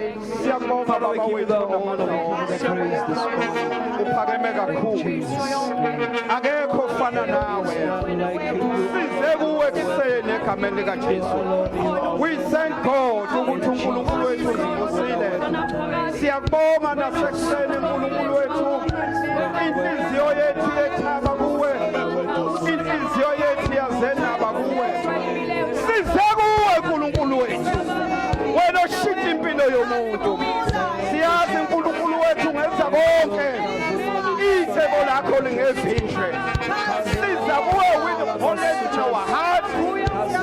Siyabonga Father, we Baba give you the wethu honor, we give you the praise this morning. uphakeme kakhulu. Akekho ofana nawe. Size kuwe ekuseni egameni likaJesu. We thank God ukuthi uNkulunkulu wethu uzivusile. Siyabonga nasekuseni uNkulunkulu wethu. Inhliziyo yethu yethaba kuwe. Inhliziyo yethu yazenaba kuwe. Size kuwe uNkulunkulu wethu. Wena oshita impilo yomuntu. Siyazi uNkulunkulu wethu ngenza konke. Icebo lakho lingezinhle. Siza kuwe with honest in our heart.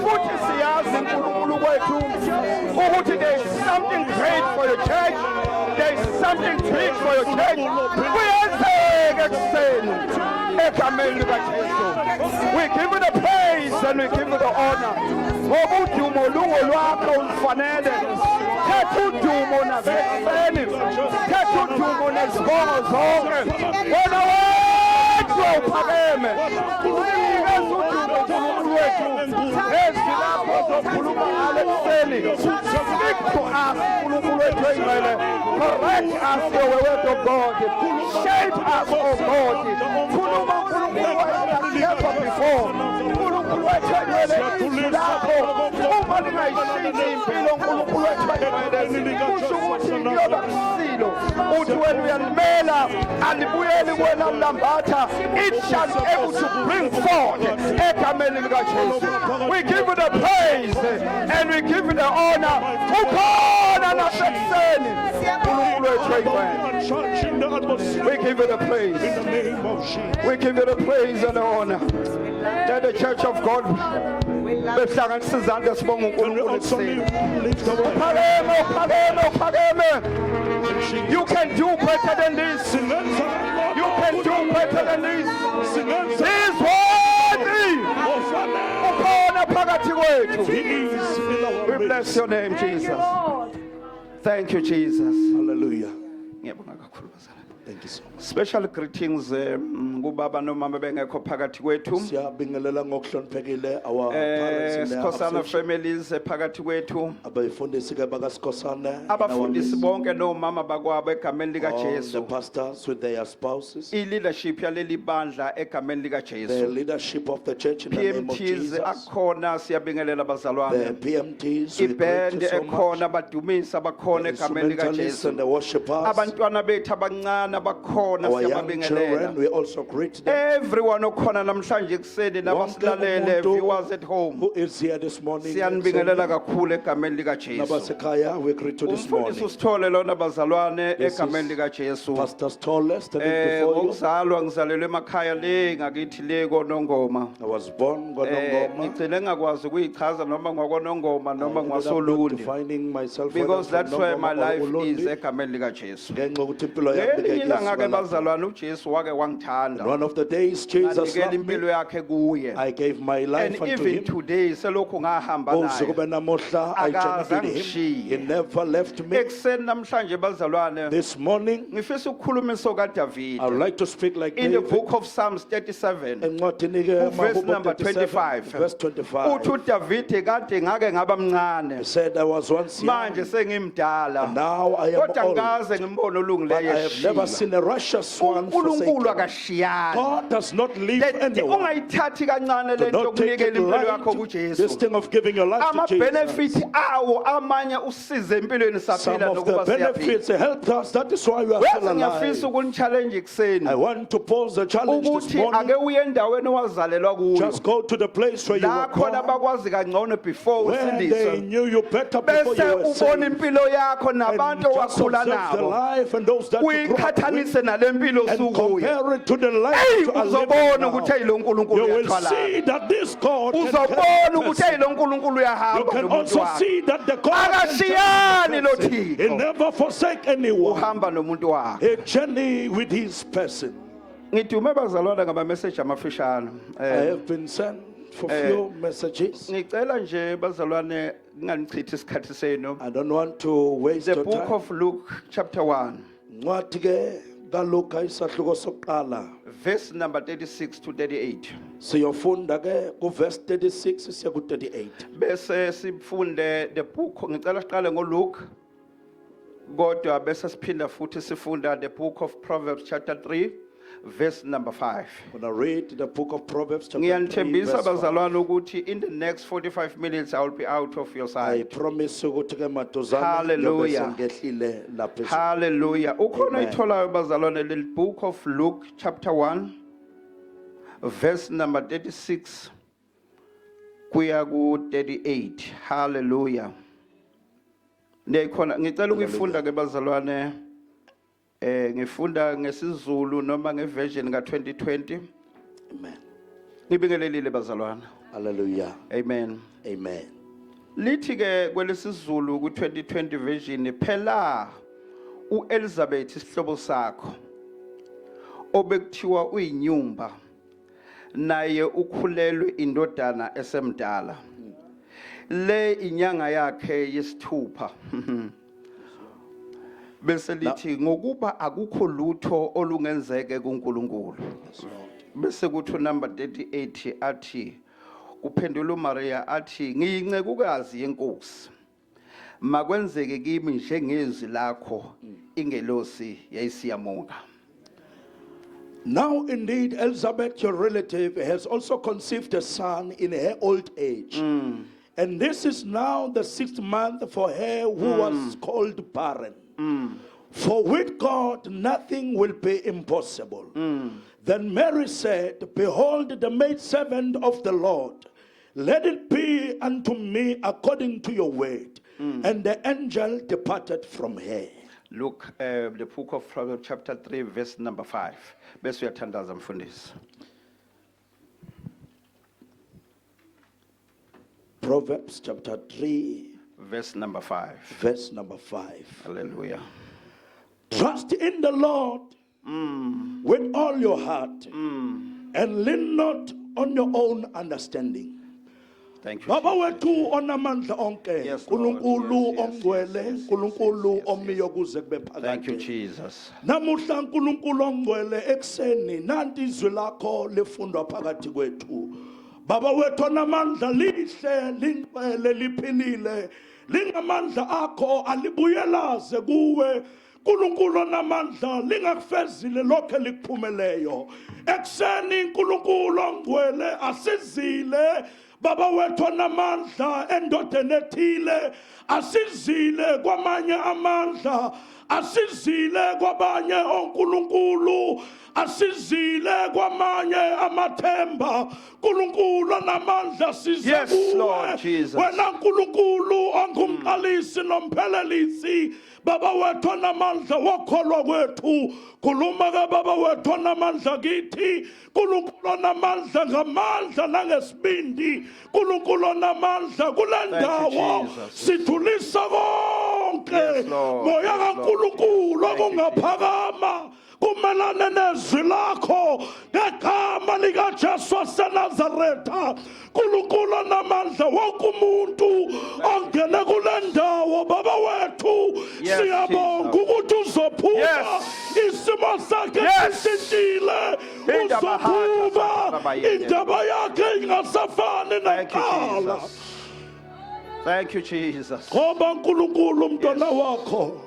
Futhi siyazi uNkulunkulu wethu ukuthi there is something great for your church. There is something big for your church. Kuyenzeka ekuseni egameni likaJesu. We give you the praise and we give you the honor. Ngoba udumo lungo lwakho ulifanele. Thatha udumo nasekuseni. Thatha udumo nezibongo zonke. Wena wedwa uphakeme. Unikeze udumo uNkulunkulu wethu. Ezilapho zokhuluma ngale ekuseni. Speak to us uNkulunkulu wethu oyingcwele. Correct us your word of God. Shape us, oh God. Khuluma uNkulunkulu wethu never before. uNkulunkulu wethu oyingcwele lapho uma lingayishintsha impilo uNkulunkulu wethu oyingcwele. Kusho ukuthi kuyoba kusilo. Uthi wena uyalimela alibuyeli kuwena mlambatha. It shall be able to bring forth egameni likaJesu. We give you the praise and we give you the honor. Ukhona nasekuseni uNkulunkulu wethu oyingcwele. We give you the praise. In the name of Jesus. We give you the praise and the honor. Let the church of God behlanganisa izandla sibonga And we uNkulunkulu also ekuseni. lift our hands. Phakeme, phakeme, phakeme. You can do better than this. You can do better than this. This worthy. Ukhona phakathi kwethu. He is in our We bless midst. your name, Jesus. Thank you, Jesus. Hallelujah. Ngiyabonga kakhulu bazalwane. Thank you so much. Special greetings kubaba nomama bengekho phakathi kwethu. Siyabingelela ngokuhloniphekile our parents in their Sikhosana absence. families phakathi kwethu. Abayifundisi ke bakaSikhosana in our Abafundisi midst. bonke nomama bakwabo egameni lika All the Jesu. pastors with their spouses. I leadership yaleli bandla egameni lika The Jesu. leadership of the church in the name of PMTs Jesus. akhona siyabingelela The bazalwane. PMTs, we greet Iband you so much. ekhona badumisa bakhona The egameni lika instrumentalists and the Jesu. worshippers. Abantwana bethu abancane bakhona Our young children, siyababingelela. we also greet them. Everyone okhona namhlanje ekuseni Wonke nabasilalele umuntu viewers at home. who is here this morning. Siyanibingelela kakhulu egameni lika Jesu. Nabasekhaya, we greet you this Umfundisi morning. usithole lona bazalwane This egameni is lika Jesu. Pastor Stoller standing before you. Ngokuzalwa ngizalelwe emakhaya le ngakithi le koNongoma. I was born Gonongoma. Ngicela ngakwazi ukuyichaza noma ngakwaNongoma noma I ended up not ngwaSolundi defining myself because whether that's from where my Nongoma or life Ulundi. is egameni lika Jesu. Ngenxa yokuthi impilo yami Ngelinye ilanga ke ngeke bazalwane uJesu wake And wangithanda. one of the days Jesus Nganikela loved impilo me. yakhe kuye. I gave my And life unto even him. today selokhu ngahamba Usuku naye. benamuhla I Akaze journeyed with him. angishiye. He never left me. Ekuseni namhlanje bazalwane This morning ngifisa ukukhuluma kaDavid. I would like to speak like In the David. book of Psalms 37, Encwadini ke verse Mahubo number 37, 25. verse 25. uthi uDavid kade ngake ngaba He mncane. said I was once young, Manje sengimdala. now I am Kodwa old. ngaze ngimbone But olungileyo I have never eshiya. seen a righteous one uNkulunkulu forsaken. akashiyani. God does not leave anyone. Ungayithathi kancane Do lento not take yokunikela it impilo yakho light. This kuJesu. thing of giving your life to Ama-benefit Jesus. awo amanye usize empilweni Some saphila of the nokuba siyaphila. benefits helped us. That is why we are still Bese ngiyafisa alive. ukuni-challenge I ekuseni want to pose a challenge this ukuthi morning. ake uye endaweni owazalelwa kuyo. Just go to the place where you La were khona born, bakwazi kangcono before where they usindiswe. knew you better before Bese you were ubona saved. impilo yakho And nabantu just owakhula observe the nabo. life and those that you grew up with, Uyiqhathanise nale mpilo and osukuyo. compare it to the life Hey, you are living uzobona now. ukuthi ayilo uNkulunkulu You will uyathwala. see that this God can Uzobona help ukuthi us. ayilo uNkulunkulu You uyahamba can nomuntu also wakhe. see that the God can Akashiyani lo help us. He Thixo. never forsake anyone. Uhamba nomuntu wakhe. A journey with his person. Ngidume bazalwana ngama message amafishane. I have been sent for few messages. Ngicela nje bazalwane nginganichithi isikhathi senu. I don't want to waste The your book time. of Luke chapter 1 Ncwadi ke kaLuka isahluko sokuqala. verse number 36 to 38. Siyofunda ke ku verse 36 siya ku 38. Bese sifunde the book ngicela siqale ngoLuke Kodwa bese siphinda futhi sifunda the book of Proverbs chapter 3 verse number 5. I'm going to read the book of Proverbs chapter 3 Ngiyanithembisa verse 5. bazalwane ukuthi in the next 45 minutes I will be out of your I sight. promise ukuthi ke madozana Hallelujah. ngiyobe sengehlile lapha ezweni. Hallelujah. Ukhona Amen. itholayo bazalwane the book of Luke chapter 1 verse number 36 kuya ku 38. Hallelujah. Ndiyayikhona ngicela ukuyifunda ke bazalwane ngifunda ngesizulu noma ngeversion ka 2020. Amen. Ngibingelelile bazalwane. Hallelujah. Amen. Amen. Lithi ke kwelesizulu ku 2020 version phela uElizabeth isihlobo sakho obekuthiwa uyinyumba naye ukhulelwe indodana esemdala le inyanga yakhe yesithupha bese lithi ngokuba akukho lutho olungenzeke kuNkulunkulu bese kuthi number 38 athi kuphendula uMaria athi ngiyincekukazi yenkosi makwenzeke kimi njengezwi lakho ingelosi yayisiyamuka. Now indeed Elizabeth, your relative, has also conceived a son in her old age. And this is now the 6th month for her who was called barren. For with God nothing will be impossible. Then Mary said, behold, the maidservant of the Lord, let it be unto me according to your word. And the angel departed from her. Look, the book of Proverbs chapter 3 verse number 5. Bese uyathandaza mfundisi. Proverbs chapter 3 Verse number 5. verse number 5. Hallelujah. Trust in the Lord with all your heart and lean not on your own understanding. Thank you. Baba Jesus. wethu onamandla onke, Yes, Lord. uNkulunkulu Yes, yes, ongcwele, yes, yes, uNkulunkulu yes, yes, omiyo kuze kube Thank you, phakade. Jesus. Namuhla uNkulunkulu ongcwele ekseni nanti izwi lakho lifundwa phakathi kwethu. Baba wethu onamandla lihle, lingcwele, liphilile. Lingamandla akho alibuyelaze kuwe. uNkulunkulu onamandla lingakufezile lokho elikuphumeleyo. Ekseni uNkulunkulu ongcwele asizile Baba wethu onamandla endodeni ethile, asizile kwamanye amandla, asizile kwabanye onkulunkulu, asizile kwamanye amathemba. uNkulunkulu onamandla size Yes, kuwe. Lord Jesus. Wena uNkulunkulu ongumqalisi nomphelelisi, Baba wethu onamandla wokholwa kwethu. Khuluma ke Baba wethu onamandla kithi. uNkulunkulu onamandla ngamandla nangesibindi. uNkulunkulu onamandla kule ndawo Jesus. sithulisa konke. Yes, Lord. Moya Yes, Lord. kaNkulunkulu Thank you, okungaphakama kumelane nezwi lakho ngegama likaJesu waseNazaretha. uNkulunkulu onamandla wonke umuntu ongene kule ndawo Baba wethu Yes, siyabonga Jesus. ukuthi uzophuma Yes. isimo sakhe Yes. sishintshile Indaba uzophuma yakhe indaba yakhe ingasafani Thank you, nakuqala Jesus. Thank you, Jesus. ngoba uNkulunkulu umntwana wakho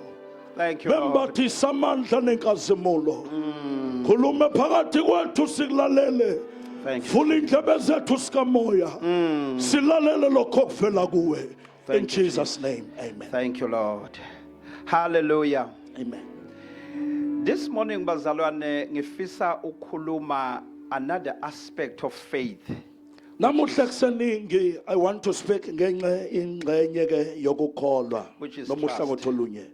Thank you, Lord. bembathisa amandla nenkazimulo. Khulume phakathi kwethu sikulalele. Thank you. Vula indlebe zethu sikamoya. Silalele lokho okuvela kuwe. In Thank you, Jesus' name, amen. Thank you, Lord. Hallelujah. Amen. This morning bazalwane ngifisa ukukhuluma another aspect of faith. Namuhla kuseningi I want to speak ingxenye ke yokukholwa Which is noma trust. uhlangothi olunye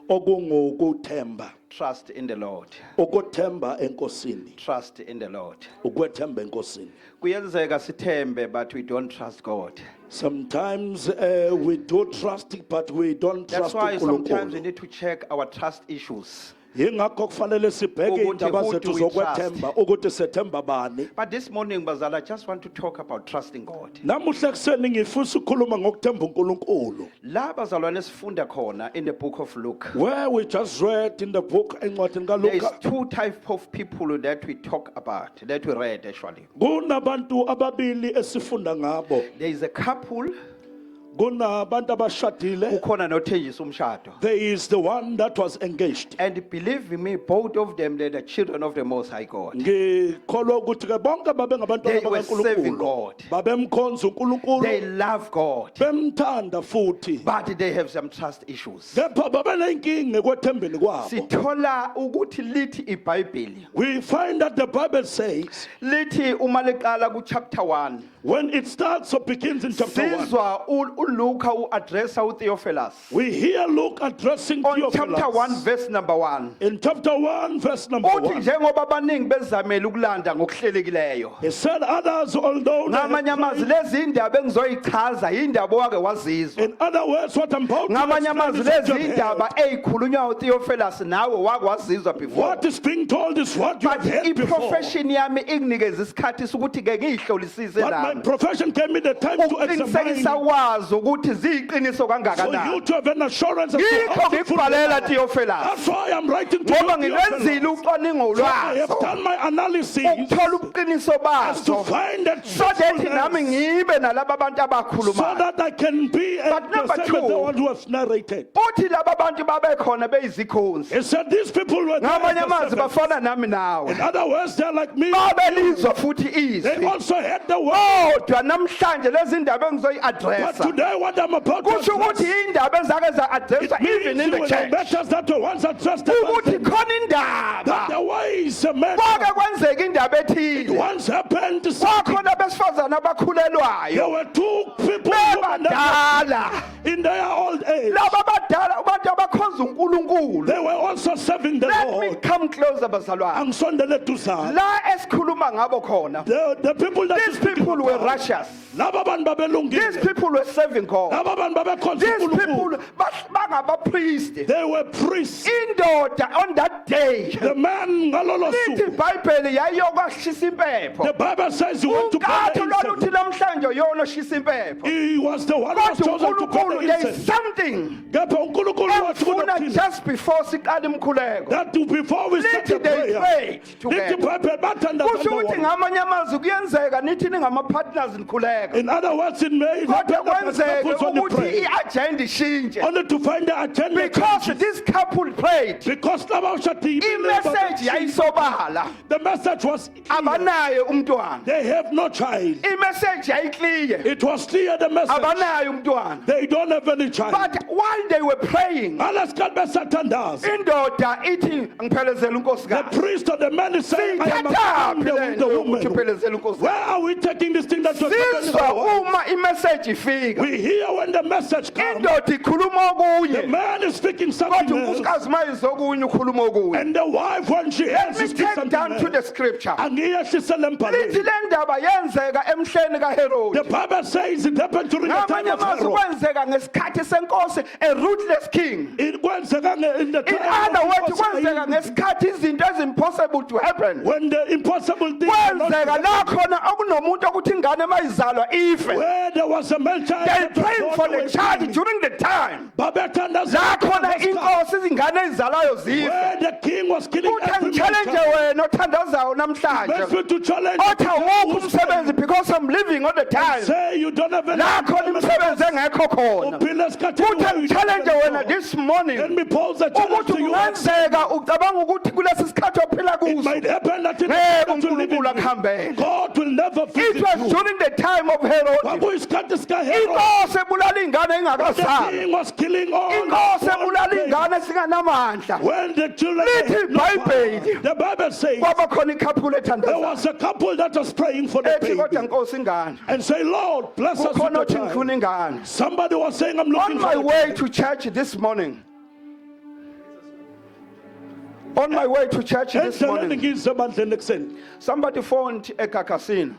okungukuthemba. Trust in the Lord. Ukuthemba enkosini. Trust in the Lord. Ukwethemba enkosini. Kuyenzeka sithembe but we don't trust God. Sometimes we do trust but we don't That's trust why sometimes we uNkulunkulu. need to check our trust issues. Yingakho kufanele sibheke Ukuthi indaba who zethu do we zokwethemba ukuthi sethemba bani. But this morning, Bazala, I just want to talk about trusting God. Namuhla kuseni ngifisa ukukhuluma ngokuthemba uNkulunkulu. La bazalwane sifunda khona in the book of Luke. Where we just read in the book encwadini There is kaLuka. two types of people that we talk about, that we read actually. Kunabantu ababili esifunda ngabo. There is a couple kunabantu abashadile. kukhona noThenjisa umshado. There is the one that was engaged. And believe me, both of them, they're the children of the Most High God. Ngikholwa ukuthi ke bonke babengabantwana They were serving bakaNkulunkulu. God. Babemkhonza uNkulunkulu. They love God, Bemthanda futhi. but they have some trust issues. Kepha babenenkinga ekwethembeni kwabo. Sithola ukuthi lithi iBhayibheli We find that the Bible says lithi uma liqala ku chapter 1 when it starts or begins in chapter 1, sizwa uLuka uaddressa uTheophilus we hear Luke addressing on chapter 1 Theophilus. verse number 1. In chapter 1 verse number Uthi 1, njengoba abaningi bezamela ukulanda ngokuhlelekileyo. he said others, although they Ngamanye had amazwi tried- lezi indaba engizoyichaza indaba wake wazizwa. in other words, what I'm about to Ngamanye explain amazwi is what lezi you have indaba heard. ezikhulunywa uTheophilus nawe wake wazizwa before. What is being told is what you But have heard before. i-profession yami inginikeza isikhathi sokuthi ke ngiyihlolisise But my lami. profession gave me the time to Ukuqinisekisa examine wazi ukuthi ziyiqiniso for you kangakanani. to have an assurance as to Yikho how fruitful they ngikubhalela are. Theophilus. That's why I'm writing to Ngoba you, ngilenzile Theophilus. ucwaningo For I have lwazo. done my analysis Ukuthola ubuqiniso as to bazo. find that So that nami fruitfulness, ngibe nalabo abantu so abakhulumayo. that I can be But number the same as the two, one who has narrated. Uthi laba bantu babekhona beyizikhonzi. He said these people were there Ngamanye as the amazwi servants. bafana nami nawe. In other words, they're like me. Babelizwa futhi They izwi. also heard the word. Kodwa namhlanje lezi ndaba But engizoyi-addressa. today, what I'm about to Kusho address, ukuthi indaba ezake za-addressa it means even in the you were the church. matters that were once addressed Ukuthi about khona that indaba. there was a matter Kwake kwenzeka indaba ethile. once happened to something. Kwakhona abesifazane There abakhulelwayo. were two people women that Bebadala. were in their old age. Laba abadala abantu abakhonza uNkulunkulu. They were also serving the Let me Lord. come closer bazalwane. Angisondele duzane. La esikhuluma ngabo khona. The people that These people were righteous. laba bantu These babelungile. people were serving God. Laba bantu babekhonza These uNkulunkulu. people bangabapriest. They were priests. Indoda on that day. The man ngalolo Lithi suku. iBhayibheli yayiyokwashisa impepho. The Bible says he went to burn Unkatho the loluthi incense. namhlanje yona oshisa impepho. He was the one who was Kodwa chosen to burn uNkulunkulu the there is incense. something Kepha uNkulunkulu wathi efuna kunothile just before siqala imkhuleko. that before we start the Lithi they prayer, prayed lithi together. Bible bathandazana Kusho ukuthi ndawonye. ngamanye amazwi kuyenzeka nithi ningama-partners nikhuleka. In other words, it may Kodwa happen that the kwenzeke couples only ukuthi pray i-agenda ishintshe. only to find the agenda Because changes. this couple prayed. Because laba bashadile I-message yayisobala. the message was clear. Abanaye umntwana. They have no child. I-message yayiclear. It was clear the message. Abanaye umntwana. They don't have any child. But while they were praying, Alaskal besathandaza. indoda ithi ngiphelezela The unkosikazi. priest of the man is saying, I am Siyithathaphi the le nto yokuthi woman. uphelezela unkosikazi? Where are we taking this thing that was happening? Sizwa uma i-message ifika. We hear when the message comes. Indoda ikhuluma The okunye. man is speaking something Kodwa else. unkosikazi mayizwa okunye ukhuluma okunye. And the wife, when she Let hears, me is speaking take something down to the else. scripture. Angiyehlisele Lithi embhalweni. le ndaba yenzeka emhleni kaHerodi. The Bible says it happened during the time Ngamanye of amazwi Herod. kwenzeka ngesikhathi senkosi, a ruthless king. It kwenzeka in the In time other words, of kwenzeka Nkosi ngesikhathi izinto ezimpossible to happen. when the impossible thing were not Kwenzeka la happening. khona okunomuntu okuthi ingane mayizalwa ife. Where there was a male child They that was prayed born for the away child from him. during the time. Babethandaza La khona ukuthi inkosi izingane ezizalwayo zife. where the king was killing Uthe every male ngitshallenge child. wena othandazayo Makes namhlanje. me to challenge Othi the awukho who's umsebenzi because I'm living all the time. say you don't have any La khona imisebenzi engekho khona. uphila esikhathini Uthe where you don't ngitshallenge have wena any this job. morning. Let me pose a challenge Ukuthi to you. kungenzeka ucabanga ukuthi kulesi sikhathi ophila It might kuso happen that in the ngeke time that you live uNkulunkulu in, akuhambele. God will never It visit was you. during the time of Herod. Kwakuyisikhathi sikaHerod. Inkosi ebulala ingane The engakazalwa. king was killing all Inkosi the ebulala babies. ingane singanamandla. When the children Lithi had no power, iBhayibheli. the Bible says Kwaba khona ikhaphulo there ethandazayo. was a couple that was praying for the Ethi kodwa baby Nkosi ingane. and say, Lord, bless us with Kukhona the othi child. ngifuna ingane. Somebody was saying, I'm looking On my for the way child. to church this morning. On my way to church this Endleleni morning. ngisemandleni ekuseni. Somebody phoned eGagasini.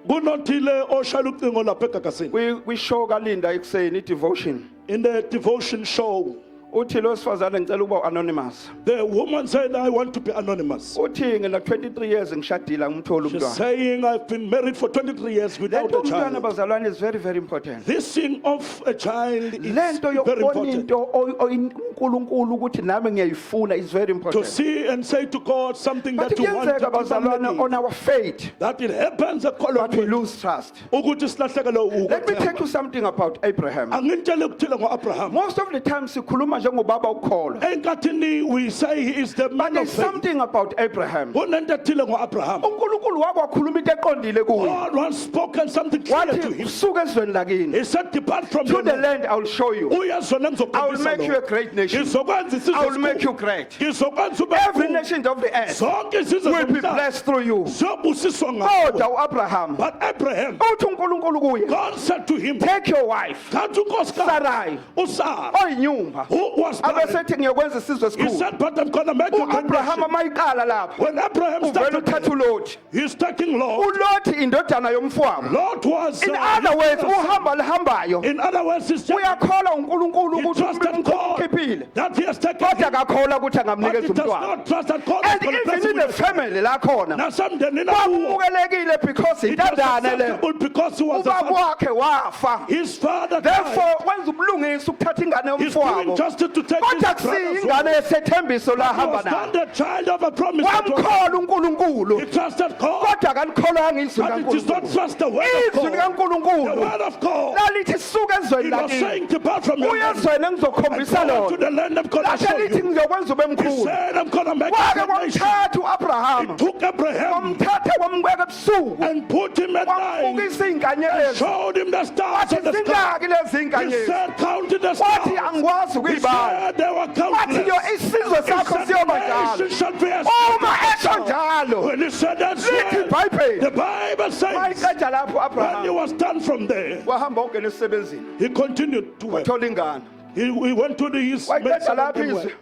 Kunothile oshaya ucingo lapha eGagasini. We show kaLinda ekuseni devotion. In the devotion show, uthi lo sifazane ngicela ukuba anonymous. The woman said, I want to be anonymous. Uthi ngina 23 years ngishadile ngimthola She's umntwana. saying, I've been married for 23 years without Lento a umntwana child. bazalwane is very very important. This thing of a child is Lento very yokubona important. into uNkulunkulu ukuthi nami ngiyayifuna is very To important. see and say to God something But that you want to kuyenzeka bazalwane on our faith that it happens but we lose trust. ukuthi silahlekelwe Let me tell ukuthemba. you something about Abraham. Angintshele ukuthile ngo-Abraham. Most of the time sikhuluma njengobaba ukholwa. Enkathini we say he is the But man of there's faith. something about Abraham. Kunento ethile ngo-Abraham. uNkulunkulu wakwakhuluma into eqondile kuye. God once spoken something clear to Wathi him. suka ezweni lakini. He said, depart from To your the land. land I will show you. Uyazona I will make you a ngizokubonisa great nation. ngizokwenza isizwe I will make esikhulu. you great. Ngizokwenza ube Every mkhulu. nation of the earth Zonke izizwe will be zomhlaba blessed through you. ziyobusiswa ngawe. Kodwa uAbraham But Abraham, uthi uNkulunkulu kuye, God said to him, take your wife thatha unkosikazi Sarai uSara, oyinyumba. who was barren. Abesethi ngiyokwenza isizwe He esikhulu. said, but I'm going to make you a great uAbraham nation. mayiqala lapho. When Abraham Uvela started, uthatha uLothi. he's taking Lot. uLothi indodana yomfowabo. Lot was, In other words, his uhamba lihambayo in other words, he's just, uyakholwa uNkulunkulu he ukuthi trusted God umkhiphile. that he has taken Kodwa him, akakholwa ukuthi but angamnikeza he does umntwana. not trust that God is And going to bless even him in the with a son. family la khona Now someday in a war, kwamukelekile because it was intandane le acceptable because he was the ubaba father. wakhe wafa. His father Therefore died. wenza ubulungisa ukuthatha ingane He's doing yomfowabo. justice to take his Kodwa brother's kusiyingane wife. yesethembiso la He hamba was not nayo. the child of a promise. that was- Wamkhola uNkulunkulu. He trusted God, Kodwa akalikholwanga izwi but it is not likaNkulunkulu. trust the word of Izwi God. The likaNkulunkulu word of God. lalithi suka ezweni He was lakini. saying, depart from your land Uyezwena and ngizokhombisa go to lona. the land I'm going to Lakhe show lithi you. ngizokwenza ube He mkhulu. said, I'm going to make Wake a great nation. kwamthatha He uAbraham. took Abraham Wamthatha wambeka ebusuku. and put him at night. Wamfukisa iy'nkanyezi. Showed him the stars Wathi on the sky. zingaki lezi He iy'nkanyezi. said, counted the Wathi stars. angikwazi He ukuyibala. said, they were Wathi yo countless. isizwe He sakho said, siyoba the njalo. nation shall be as Uma esho njalo. When he said that, Lithi iBhayibheli. the Bible says, Mayiqeda lapho when he uAbraham was done from there, wahamba ungena esebenzini. he continued to work. Wathola ingane. He went to his Wayiqeda lapho maidservant izwi. work.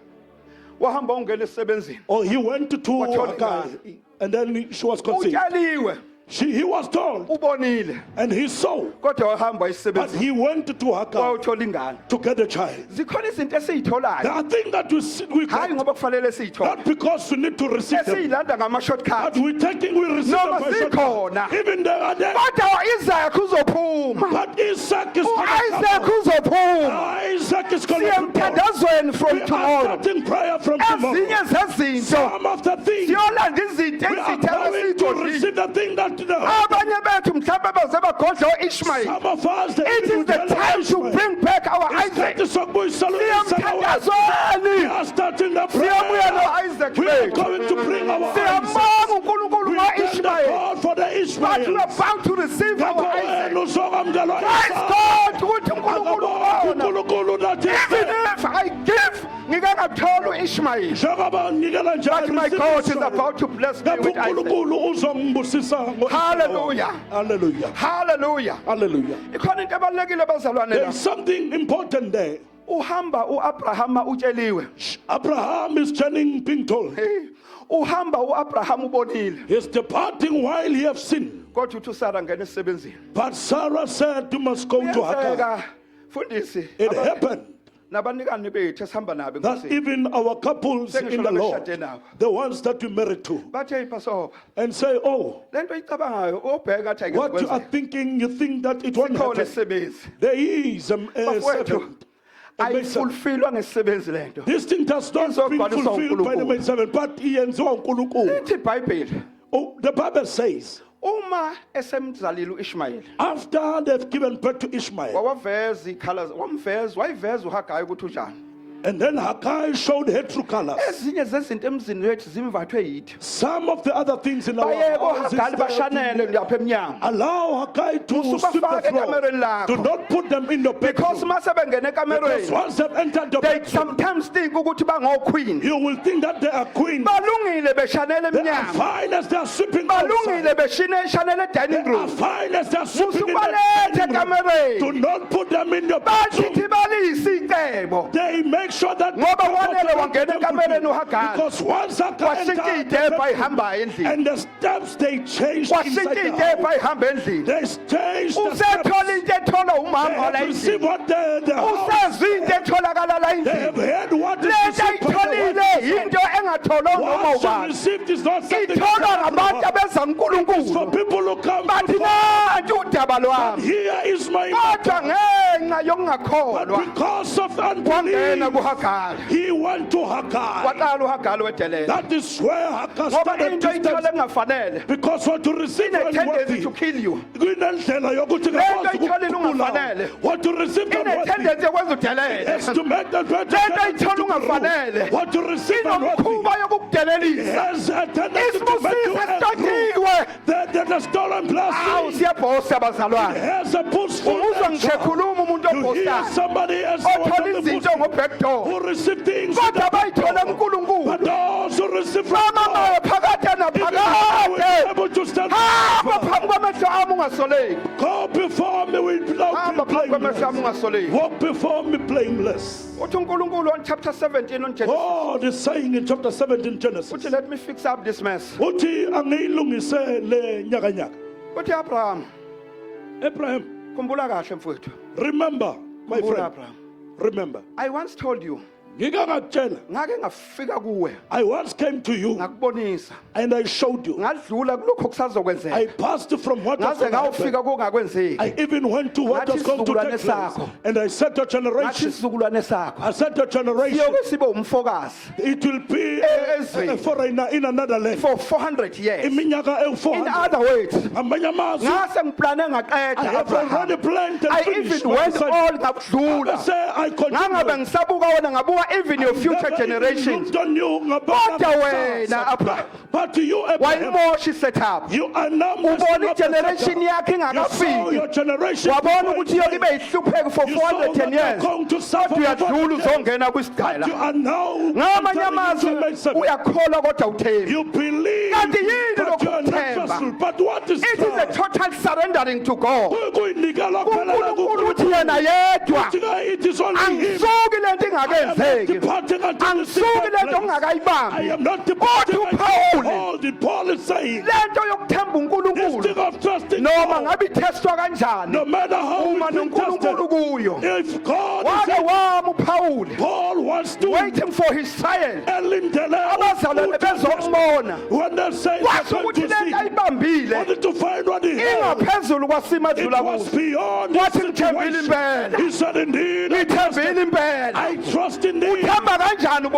Wahamba ungena esebenzini. Or he went to Wathola Hagar, ingane. and then she was conceived. Utshaliwe. He was told, Ubonile. and he saw, Kodwa wahamba but esebenzini. he went to Hagar Wawuthola ingane. to get a child. Zikhona izinto esiyitholayo. There are things that we Hayi get, ngoba kufanele siyithole. not because we need to receive them, Esiyilanda ngama-shortcut. but we receive Noma them by zikhona. shortcut. Even they are there. Kodwa u-Isaac uzophuma. But Isaac is U-Isaac going to uzophuma. Isaac is going Siye to come. emthandazweni We from are tomorrow. starting prayer from tomorrow. Ezinye zezinto Some of the things siyolanda izinto we are ezithela going to sigodlile. receive the thing that the Abanye bethu mhlawumbe baze bagodla u-Ishmael. some of us they It is the time to bring back our Isaac. We Siyemthandazweni. are starting the Siyabuya prayer. no-Isaac We are bethu. going to bring our Isaac. Siyambonga uNkulunkulu We thank the ka-Ishmael. God for the But we Ishmael. are about to receive our Isaac. Praise Praise God ukuthi uNkulunkulu ukhona. Even if I give, ngike ngatholi u-Ishmael. But my God is about to bless me with Isaac. Hallelujah. Hallelujah. Hallelujah. Hallelujah. Ikhona into ebalulekile bazalwane There la. is something important there. Uhamba uAbrahama utsheliwe. Abraham is turning being told. Uhamba uAbraham ubonile. He's departing while he have sinned. Kodwa uthi uSara ngene esebenzini. But Sarah said, you must go to Hagar. Kuyenzeka fundisi. It happened Nabanikani bethu esihamba nabo that enkosini. even our couples in the Lord, Sengishilo nabo. the ones that we married to, Bathe ipasova. and say, oh, Lento icabangayo obheka athi what you are ayikwenza. thinking, you think that it won't Sikhona happen. isisebenzi. There is a Bafowethu servant. A maid servant. ayifulfillwa ngesisebenzi lento. This thing does not be Izobhaliswa fulfilled by the uNkulunkulu. maid servant, but iyenziwa uNkulunkulu. Lithi iBhayibheli. Oh, the Bible says, Uma esemzalile uIshmael. after they've given birth to Ishmael, Wawaveza ikhala wayiveza uHagayi ukuthi unjani. and then Hagar showed her true colors. Ezinye zezinto emzini wethu zimvathwe yithi. Some of the other things in our Bayeke houses uHagayi bashanele that lapha emnyango. allow Hagar to sweep the Usubafake floor. ekamereni lakho. Do not put them in the Because bedroom. mase bengena Because ekamereni, once they've entered the they bedroom, sometimes think ukuthi bangoqueen. you will think that they are queen. Balungile beshanele They are emnyango. fine as they are sweeping outside. Balungile beshanele They dining are room. fine as they are sweeping in the Usubalethe dining room. ekamereni. Do not put them in the bedroom. Bathi balisi icebo. They make sure that Ngoba wanele wangena ekamereni uHagari. because once Hagar Washintsha entered the idepha bedroom, ihamba endlini. and the steps they changed inside Washintsha the house. idepha ihamba endlini. They changed the steps. Usethola into etholwa They umama have la received endlini. what the house. Usezwe into etholakala la They have endlini. heard ingatholwa noma What you ubani. received is not something you Itholwa can ngabantu have. abeza It's for uNkulunkulu. people who come Bathi from nanti udaba lwami. here is my Kodwa matter. ngenxa yokungakholwa Because of wangena unbelief, kuHagari. he went to Hagar. Waqala uHagari wedelele. That is where Hagar Ngoba started into distance. ithole kungafanele. Because what to receive Ine tendency unworthy. to kill you. Kunendlela yokuthi Lento ngakwazi itholile ungafanele. ukukubulala. What to receive Ine unworthy tendency yokwenza udelele. is to make the Lento ithola ungafanele. What to receive Inomkhuba unworthy yokukudelelisa. has a tendency to make you Isibusise a siqoqiwe. the stolen Awu blessing. siyabhosa bazalwane. Has a pushful Umuzwa nature. ngikhuluma umuntu You hear obhosayo. somebody else Othola izinto ngo-back door. who receive things Kodwa bayithole but kuNkulunkulu. those who receive from Noma God, ngayo phakathi will naphakade. be able to stand Hamba firm. phambi kwamehlo ami ungasoleki. Go before me without Hamba phambi kwamehlo ami blameless. ungasoleki. Walk before me blameless. Uthi uNkulunkulu on chapter 17 on Genesis. God is saying in chapter 17 Genesis. Uthi let me fix up this mess. Uthi angiyilungise le nyakanyaka. Uthi Abraham, Abraham, khumbula kahle mfowethu. remember, my Khumbula friend, Abraham. remember. I once told you, Ngike ngakutshela, ngake ngafika kuwe, I once came to you ngakubonisa, and I showed you. ngadlula kulokho kusazokwenzeka. I passed from what was Ngaze going to ngawufika happen. kungakwenzeki. I even went to what Ngathi was going to isizukulwane take place. sakho. And I said to a Ngathi generation, isizukulwane sakho I said to a generation, siyoke sibe umfokazi it will be Ezweni. a foreigner in another land. for 400 years. Iminyaka In ewu-400. other words, Amanye amazwi, ngase ngiplane I ngaqeda have already Abraham. planned and I finished. even went what I all said. I ngabudlula. say I Ngangabe continue. ngisabuka wena ngabuka even your future Never even generations. looked on you, Kodwa wena, ngabona Abraham, but you, Abraham, wayimosha isetup. you are now messing Ubona up the igeneration setup. yakhe You saw your ingakafiki. generation Wabona before ukuthi yoke it ibe yihlupheko for You saw 410 that they're years. going to suffer Kodwa for uyadlula 410 uzongena But you kwisigqila. are now Ngamanye entering amazwi into May 7. uyakholwa kodwa uthembi. You believe, Kanti yini but you are not lokuthemba? trustful. But what is It is a trust? total surrendering to God. Kuyinikela kuphela uNkulunkulu uthi kuNkulunkulu. yena yedwa. It is only Him. Angisuki lento I am not ingakenzeki. departing until the Angisuki secret lento place. I ongakayibambi. am not departing Kodwa until uPaul, Paul did. Paul is saying, lento yokuthemba uNkulunkulu instead of trusting noma God, ngabe ithestwa kanjani, no matter how uma it's been tested, noNkulunkulu kuyo. if God is Wake in, wami uPaul Paul wants to waiting for his trial. elindele Abazalwane bezombona. when they say Wathi they're going ukuthi to see, lento ayibambile wanted to find what he had. ingaphezulu kwasimo It edlula was kuso. beyond his Wathi ngithembile situation. impela. He said, indeed, I Ngithembile impela. trust in thee. Uthemba kanjani How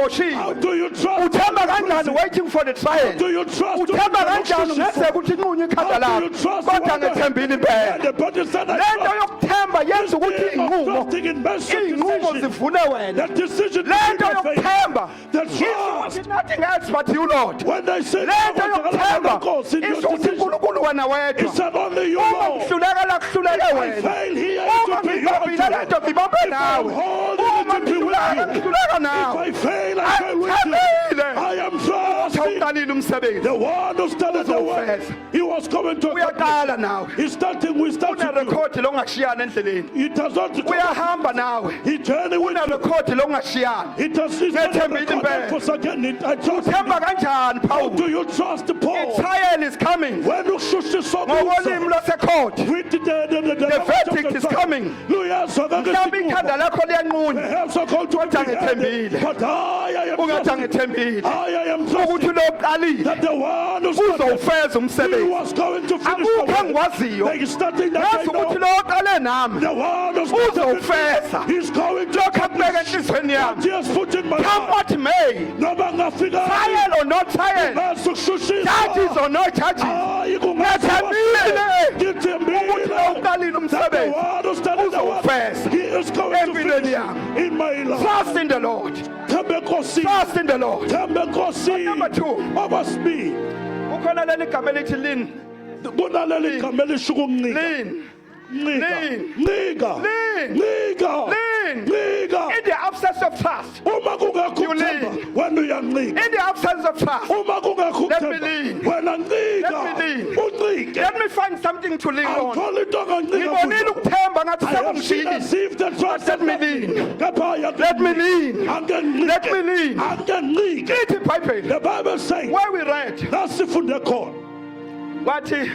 uboshiwe? do you trust? Uthemba kanjani waiting for the trial? Do you trust? Uthemba kanjani ngeze ukuthi inqunye ikhanda How do lakho? you trust? Kodwa ngithembile impela. The body said, I Lento trust. yokuthemba yenza ukuthi iy'nqumo Trusting in best iy'nqumo decision. zivune wena. That decision Lento to be faith. yokuthemba The isho trust. ukuthi nothing else but you, Lord. When they say Lento yokuthemba in your isho ukuthi decision, uNkulunkulu wena he wedwa. said only you Uma know. ngihluleka la kuhluleke I wena. fail here Uma to be ngibambile lento ngibambe If I nawe. hold Uma it to be with ngihluleka you. ngihluleka If nawe. I fail, I fail with you. Angithembile. I am trusting. Awuqalile umsebenzi. The one who started the work, Uzofeza. he was coming to Uyaqala nawe. He's starting, we start Une to do. record longashiyana endleleni. It has not to Uyahamba nawe. He journey with Une you. record longashiyana. It has it's not Ngethembile recorded impela. for second. I trust Uthemba him. kanjani How Paul? do you trust Paul? Trial is coming. When you shush the song, Ngokolimi lwasecourt. with the verdict is coming. Mhlawumbe ikhanda lakho liyanqunywa. Kodwa ngithembile. But I am Ungathi trusting. angithembile. I am Ukuthi trusting lo uqalile that the one who started, uzowufeza he umsebenzi. was going to finish Akukho the work. engikwaziyo. They starting that Yazi I ukuthi know. lo uqale nami. The one who started Uzowufeza. with me, he's going to Lokhu akubeka accomplish enhlizweni what yami. he has put in my Come heart. what may. Noma ngafika Trial or not trial. ngasukushisa. Judges or no judges. Hayi Ngiyethembile. Ngithembile. Ukuthi lo uqalile That the umsebenzi. one who started the work, Uzowufeza. he is going to Empilweni finish yami. in my life. Trust in the Lord. Thembe Nkosi. Trust in the Lord. Thembe Nkosi. Number 2. Over speed. Kukhona leli gama elithi lean. Kunaleli gama elisho ukuncika. Lean. Ncika. Lean. Ncika. Lean. Ncika. Lean. Ncika. In the absence of trust. Uma kungekho You ukuthemba, lean. wena uyancika. In the absence of trust. Uma kungekho Let me ukuthemba, lean. wena ncika. Let me lean. Uncike. Let me find something to lean on. Awuthola into ongancika Ngibonile kuyo. ukuthemba ngathi I have seen sekungishiyile. as if the trust Let me has left lean. me. Kepha Let me lean. Angencike. Let me lean. Angencike. Ithi iBhayibheli. The Bible says, Where we read. nasifunde khona. Wathi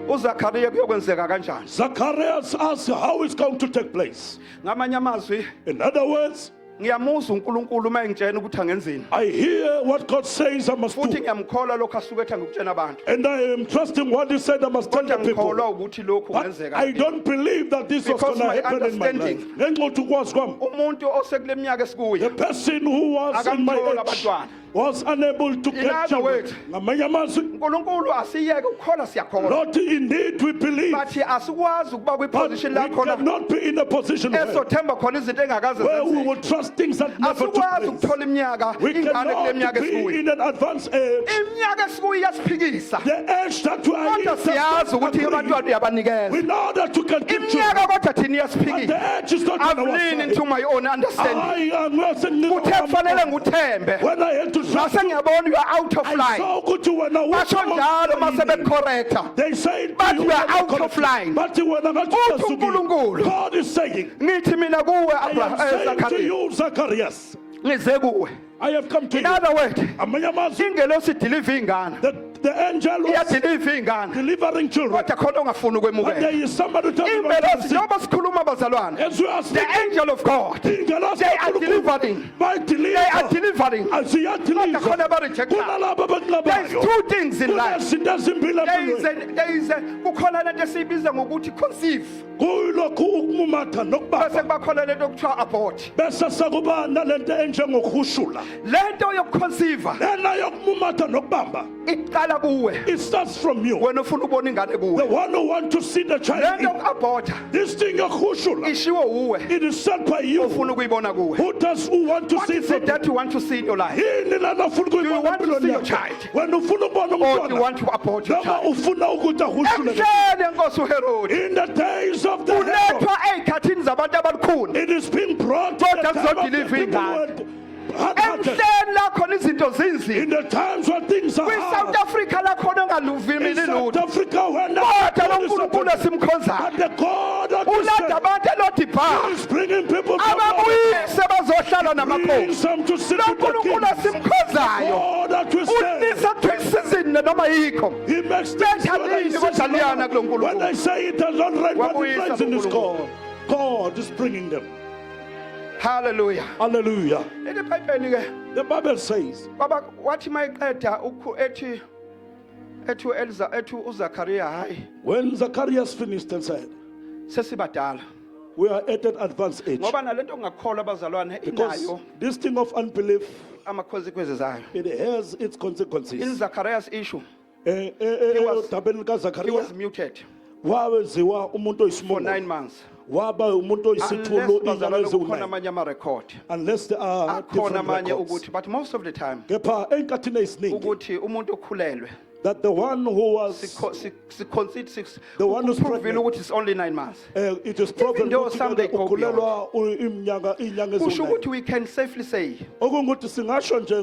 uZakhariya kuyokwenzeka kanjani? Zacharias asked how it's going to take place. Ngamanye amazwi In other words, ngiyamuzwa uNkulunkulu mayengitshela ukuthi angenzini I hear what God says I must futhi do. ngiyamkholwa lokho asuke ethi angikutshena abantu And I am trusting what He said I must tell kodwa the people. ngikholwa ukuthi lokhu But kungenzeka I don't believe that this was Because going my to happen in my life. understanding- Ngenxa yokuthi ukwazi kwami, umuntu osekule minyaka the esikuyo person who was in my Akamthola age abantwana. was unable to In get other children. words- Ngamanye amazwi, uNkulunkulu asiyeke ukukholwa siyakholwa Lord, indeed we believe, bathi asikwazi ukuba but we kwiposition la khona cannot be in a position where esothemba khona izinto engakaze we zenzeke will trust things that never took asikwazi place. ukuthola iminyaka We ingane kule cannot minyaka be esikuyo in an advanced age. iminyaka esikuyo iyasiphikisa The age that we are in kodwa does not siyazi ukuthi agree. abantwana uyabanikeza We know that you can give iminyaka children, kodwa thina but iyasiphikisa the age is not I've on our leaned side. into my own understanding I am not saying kuthe kufanele nguthembe when I had to trust mase you, ngiyabona you are out of I line saw ukuthi wena basho njalo mase uthi becorrecta they say But you are out of line. but wena ngathi Uthi usasukile. uNkulunkulu. God is saying, ngithi mina kuwe I am saying to Zachariah you, Zacharias, ngize kuwe I have come to in you. other words Amanye amazwi, ingelosi idiliva ingane the angel was iyadiliva ingane delivering children, kodwa khona ongafuni but ukwemukela there is somebody telling you imbelosi njengoba sikhuluma bazalwane as we are the speaking, angel of God ingelosi they are kaNkulunkulu delivering bayadeliver. kodwa khona barejecta Kunalabo there is abanqabayo, two things in life kunezinto ezimbili there is empilweni. kukhona lento esiyibiza ngokuthi conceive Kuyilokhu ukumumatha bese nokubamba, kuba khona lento okuthiwa abort bese sekuba nalento enjengokuhushula. lento yokuconceive Lena yokumumatha nokubamba, iqala kuwe it starts from you. wena ufuna ukubona ingane The kuwe one who want to see the child lento in. yokuabhorta This thing yokuhushula, ishiwo uwe it is said by you. ufuna ukuyibona kuwe Who want to what see is from it that you want to see in your life yini lana ufuna Do you ukuyibona want to see empilweni your yakho? child? Wena ufuna ukubona or do you umntwana want to abort your noma child ufuna ukuthi ahushule? emhleni enkosi uherodi In the days of the Herod, ulethwa ey'khathini zabantu abalukhuni it is being brought to Kodwa the time of the kuzodeliver people ingane. who had hard-hearted. emhleni la khona izinto zinzima In the times when things are kwi-south hard, africa la khona in ongaluvimili South lutho Africa, when kodwa lo the nkulunkulu esimkhonzayo and the God that ulanda is abantu elodibha is bringing people from ababuyise bazohlala namakhosi brings them to sit lo with the nkulunkulu kings. esimkhonzayo God that we say, unisa kuthiwa isizini noma yikho He makes things Betha when they lini say kodwa liyana kulo when nkulunkulu. they say it does not rain, but it Wabuyisa rains in this kuNkulunkulu. God. God is bringing them. haleluya Hallelujah. ebhayibhelini-ke The Bible says, kwaba wathi uma eqeda ethi uZakhariya hayi when Zacharias finished and said, sesibadala we are at an advanced age, ngoba nalento ongakholwa abazalwane because inayo this thing of unbelief, ama-consequences ayo it has its in consequences. Zacharias issue Dabeni he kaZachariah was muted wawenziwa umuntu for oyisimanga, 9 months waba umuntu unless oyisithulu bazalwane kukhona ingane amanye ama-record unless there are akhona different amanye records. ukuthi but most of the time Kepha ey'nkathini eziningi ukuthi umuntu okhulelwe that the one who was the one who's provile pregnant, ukuthi it's only 9 months it is proven though ukuthi some they go ukhulelwa iy'nyanga kusho eziwu-9. ukuthi we can safely say Okungukuthi singasho nje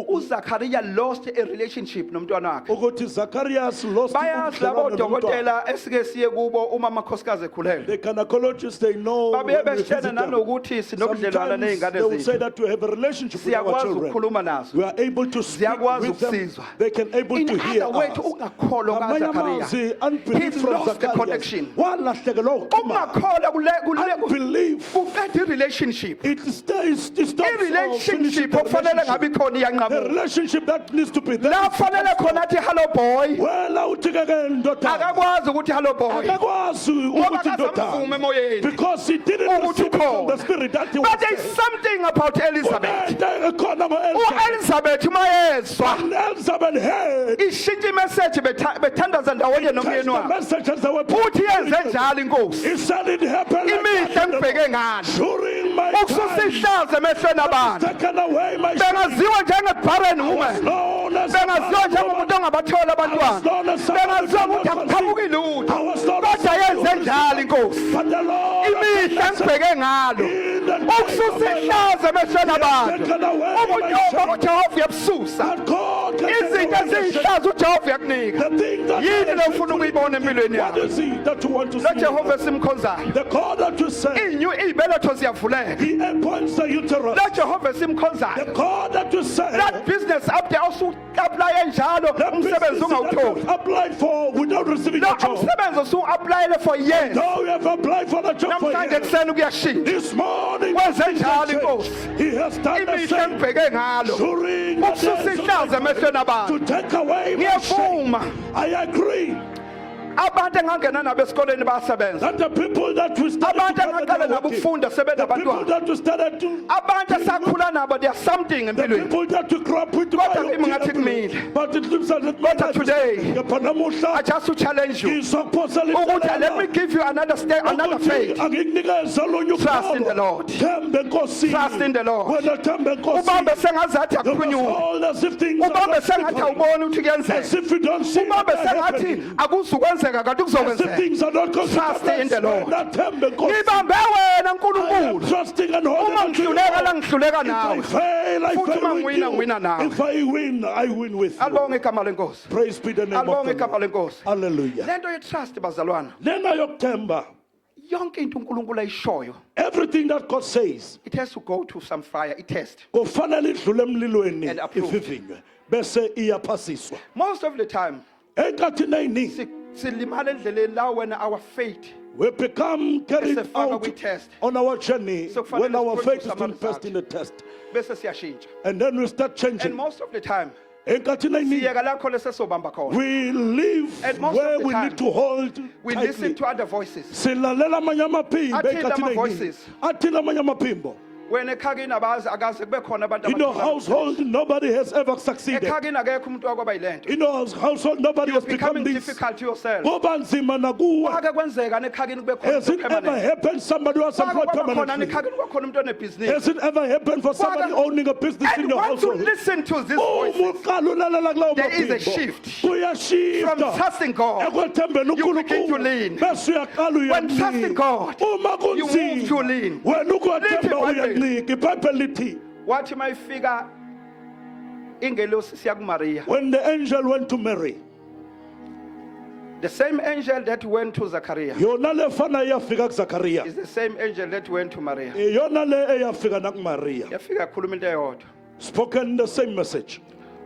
uZakhariya lost a relationship nomntwana wakhe ukuthi Zacharias lost bayazi ubudlelwano labo nomntwana. dokotela esike siye kubo uma amakhosikazi ekhulelwe The gynecologists, they know babuye when we besitshena visit them. nanokuthi sinobudlelwana Sometimes ney'ngane they will say zethu that we have a relationship with our siyakwazi children. ukukhuluma nazo We are able to speak Ziyakwazi with them. ukusizwa. They can able in to hear other words us. ungakholwa Ngamanye kaZakhariya amazwi, unbelief he's from lost the Zacharias. connection Walahlekelwa ukuxhumana. ungakholwa Unbelief. kuqeda i-relationship It stops i-relationship okufanele ngabe ikhona the iyanqamuka relationship that needs to be there. la kufanele khona athi hello boy Wela uthi-ke ndoda akakwazi ukuthi hello boy akakwazi ngoba ukuthi kasamvume ndoda emoyeni because he didn't ukuthi receive it from the ukhona. spirit that he was but there is there. something about Elizabeth Into ekhona ngo-Elizabeth. u-Elizabeth uma yezwa When Elizabeth heard ishintsha imeseji bethandaza ndawonye nomyeni the wakhe messages that were uthi yenze njalo inkosi he said it happened like imihla that. engibheke ngani During my ukususa time, ihlazo emehlweni abantu taken away my sin. bengaziwa njenge-barren woman Known as bengaziwa njengomuntu ongabatholi abantwana known as someone who bengaziwa cannot ukuthi akuphamuki conceive. lutho I was known as kodwa yenze njalo inkosi But the Lord imihla engibheke ngalo in the ukususa ihlazo emehlweni abantu taken away my ubunyongo sin. uJehova uyabususa That God can take izinto away my sin. eziyihlazo uJehova uyakunika The thing that yini lofuna ukuyibona empilweni what yakho is it that you want to lo see? Jehova esimkhonzayo The God that you say, iy'beletho ziyavuleka He appoints the uterus. lo Jehova esimkhonzayo The God that you say, that business up there osuqale usaplaye njalo The umsebenzi business that ungawutholi you've applied for without receiving lo a job. umsebenzi usu-aplayele for years Now you have applied for the job for namhlanje years. ekuseni kuyashintsha This morning, Wenze things njalo, have changed. Nkosi. He has done the imihla same engibheke ngalo during the ukususa days of ihlazo my emehlweni life, abantu to take away my shame. ngiyavuma I agree abantu engangena nabo esikoleni bayasebenza that the people that we started abantu together, engaqala they are nabo working. ukufunda The people sebenabantwana that we started to, abantu esakhula nabo they are something the empilweni people that we grew up with, Kodwa kimi ngathi kumile. but it looks like Kodwa today, I namuhla just to challenge you ngizophosela ukuthi let me give you another faith angikunikeza olunye Trust in the ukholwa. Lord. Thembe enkosini. Trust in the Lord. Wena thembe ubambe enkosini. sengazathi You must akukhulunywe hold as if things are ubambe not sengathi happening. awuboni ukuthi As kuyenzeka if you don't see ubambe what are sengathi happening. akuzukwenzeka kanti As if kuzokwenzeka things are not going to Trust in the Lord. Wena thembe enkosini. ngibambe wena I am nkulunkulu trusting and holding uma on to you. ngihluleka la ngihluleka If I nawe fail, I Futhi fail uma with ngiwina, ngiwina you. nawe. If I win, I win with you. alibonge igama lenkosi Praise be the name of alibonge the igama Lord. lenkosi Hallelujah. le nto ye-trust bazalwana Lena yokuthemba, yonke into unkulunkulu ayishoyo everything that God says, it has to go to some fire itest kufanele idlule emlilweni And approved. ivivinywe bese iyaphasiswa. most of the time Enkathini eyiningi, silimala endleleni la wena our faith we become carried Esefaka out kwi-test. on our journey So kufanele when our siphose faith is being amalizathu. passed in the test. bese siyashintsha And then we start and changing. most of the time Enkathini eyiningi, siyeka lakho lesesobamba khona we live And most where of the we time, need to hold we tightly. listen to other voices Silalela amanye amaphimbo Athini enkathini eyiningi. ama-voices? Athini amanye amaphimbo. wena ekhakini abazi akaze kube khona abantu In your abathola household, nobody has ever succeeded. ekhakini akekho umuntu wakwaba yile nto In your household, nobody you're has become becoming this. difficult to yourself Kuba nzima nakuwe. kwake kwenzeka nekhakini kube khona Has umuntu it ever permanent happened somebody was kwake employed kwaba khona permanently? nekhakini kube khona umuntu onebhizinisi Has it ever happened for somebody owning a business in and your once you household? listen to these Uma voices uqala ulalela kulawo There is a maphimbo, shift. kuyashifta. from trusting God Ekwethembeni you begin to uNkulunkulu, lean. bese uyaqala When trusting uyancika. God, Uma you move to kunzima, lean. wena ukuthemba Lithi iBhayibheli. uyancika. iBhayibheli lithi, wathi mayifika ingelosi siya kuMaria when the angel went to Mary, the same angel that went to Zachariah yona le fana iyafika kuZakhariya, is the same angel that went to Maria yona le eyafika nakuMaria. yafika khuluma into eyodwa Spoken the same message.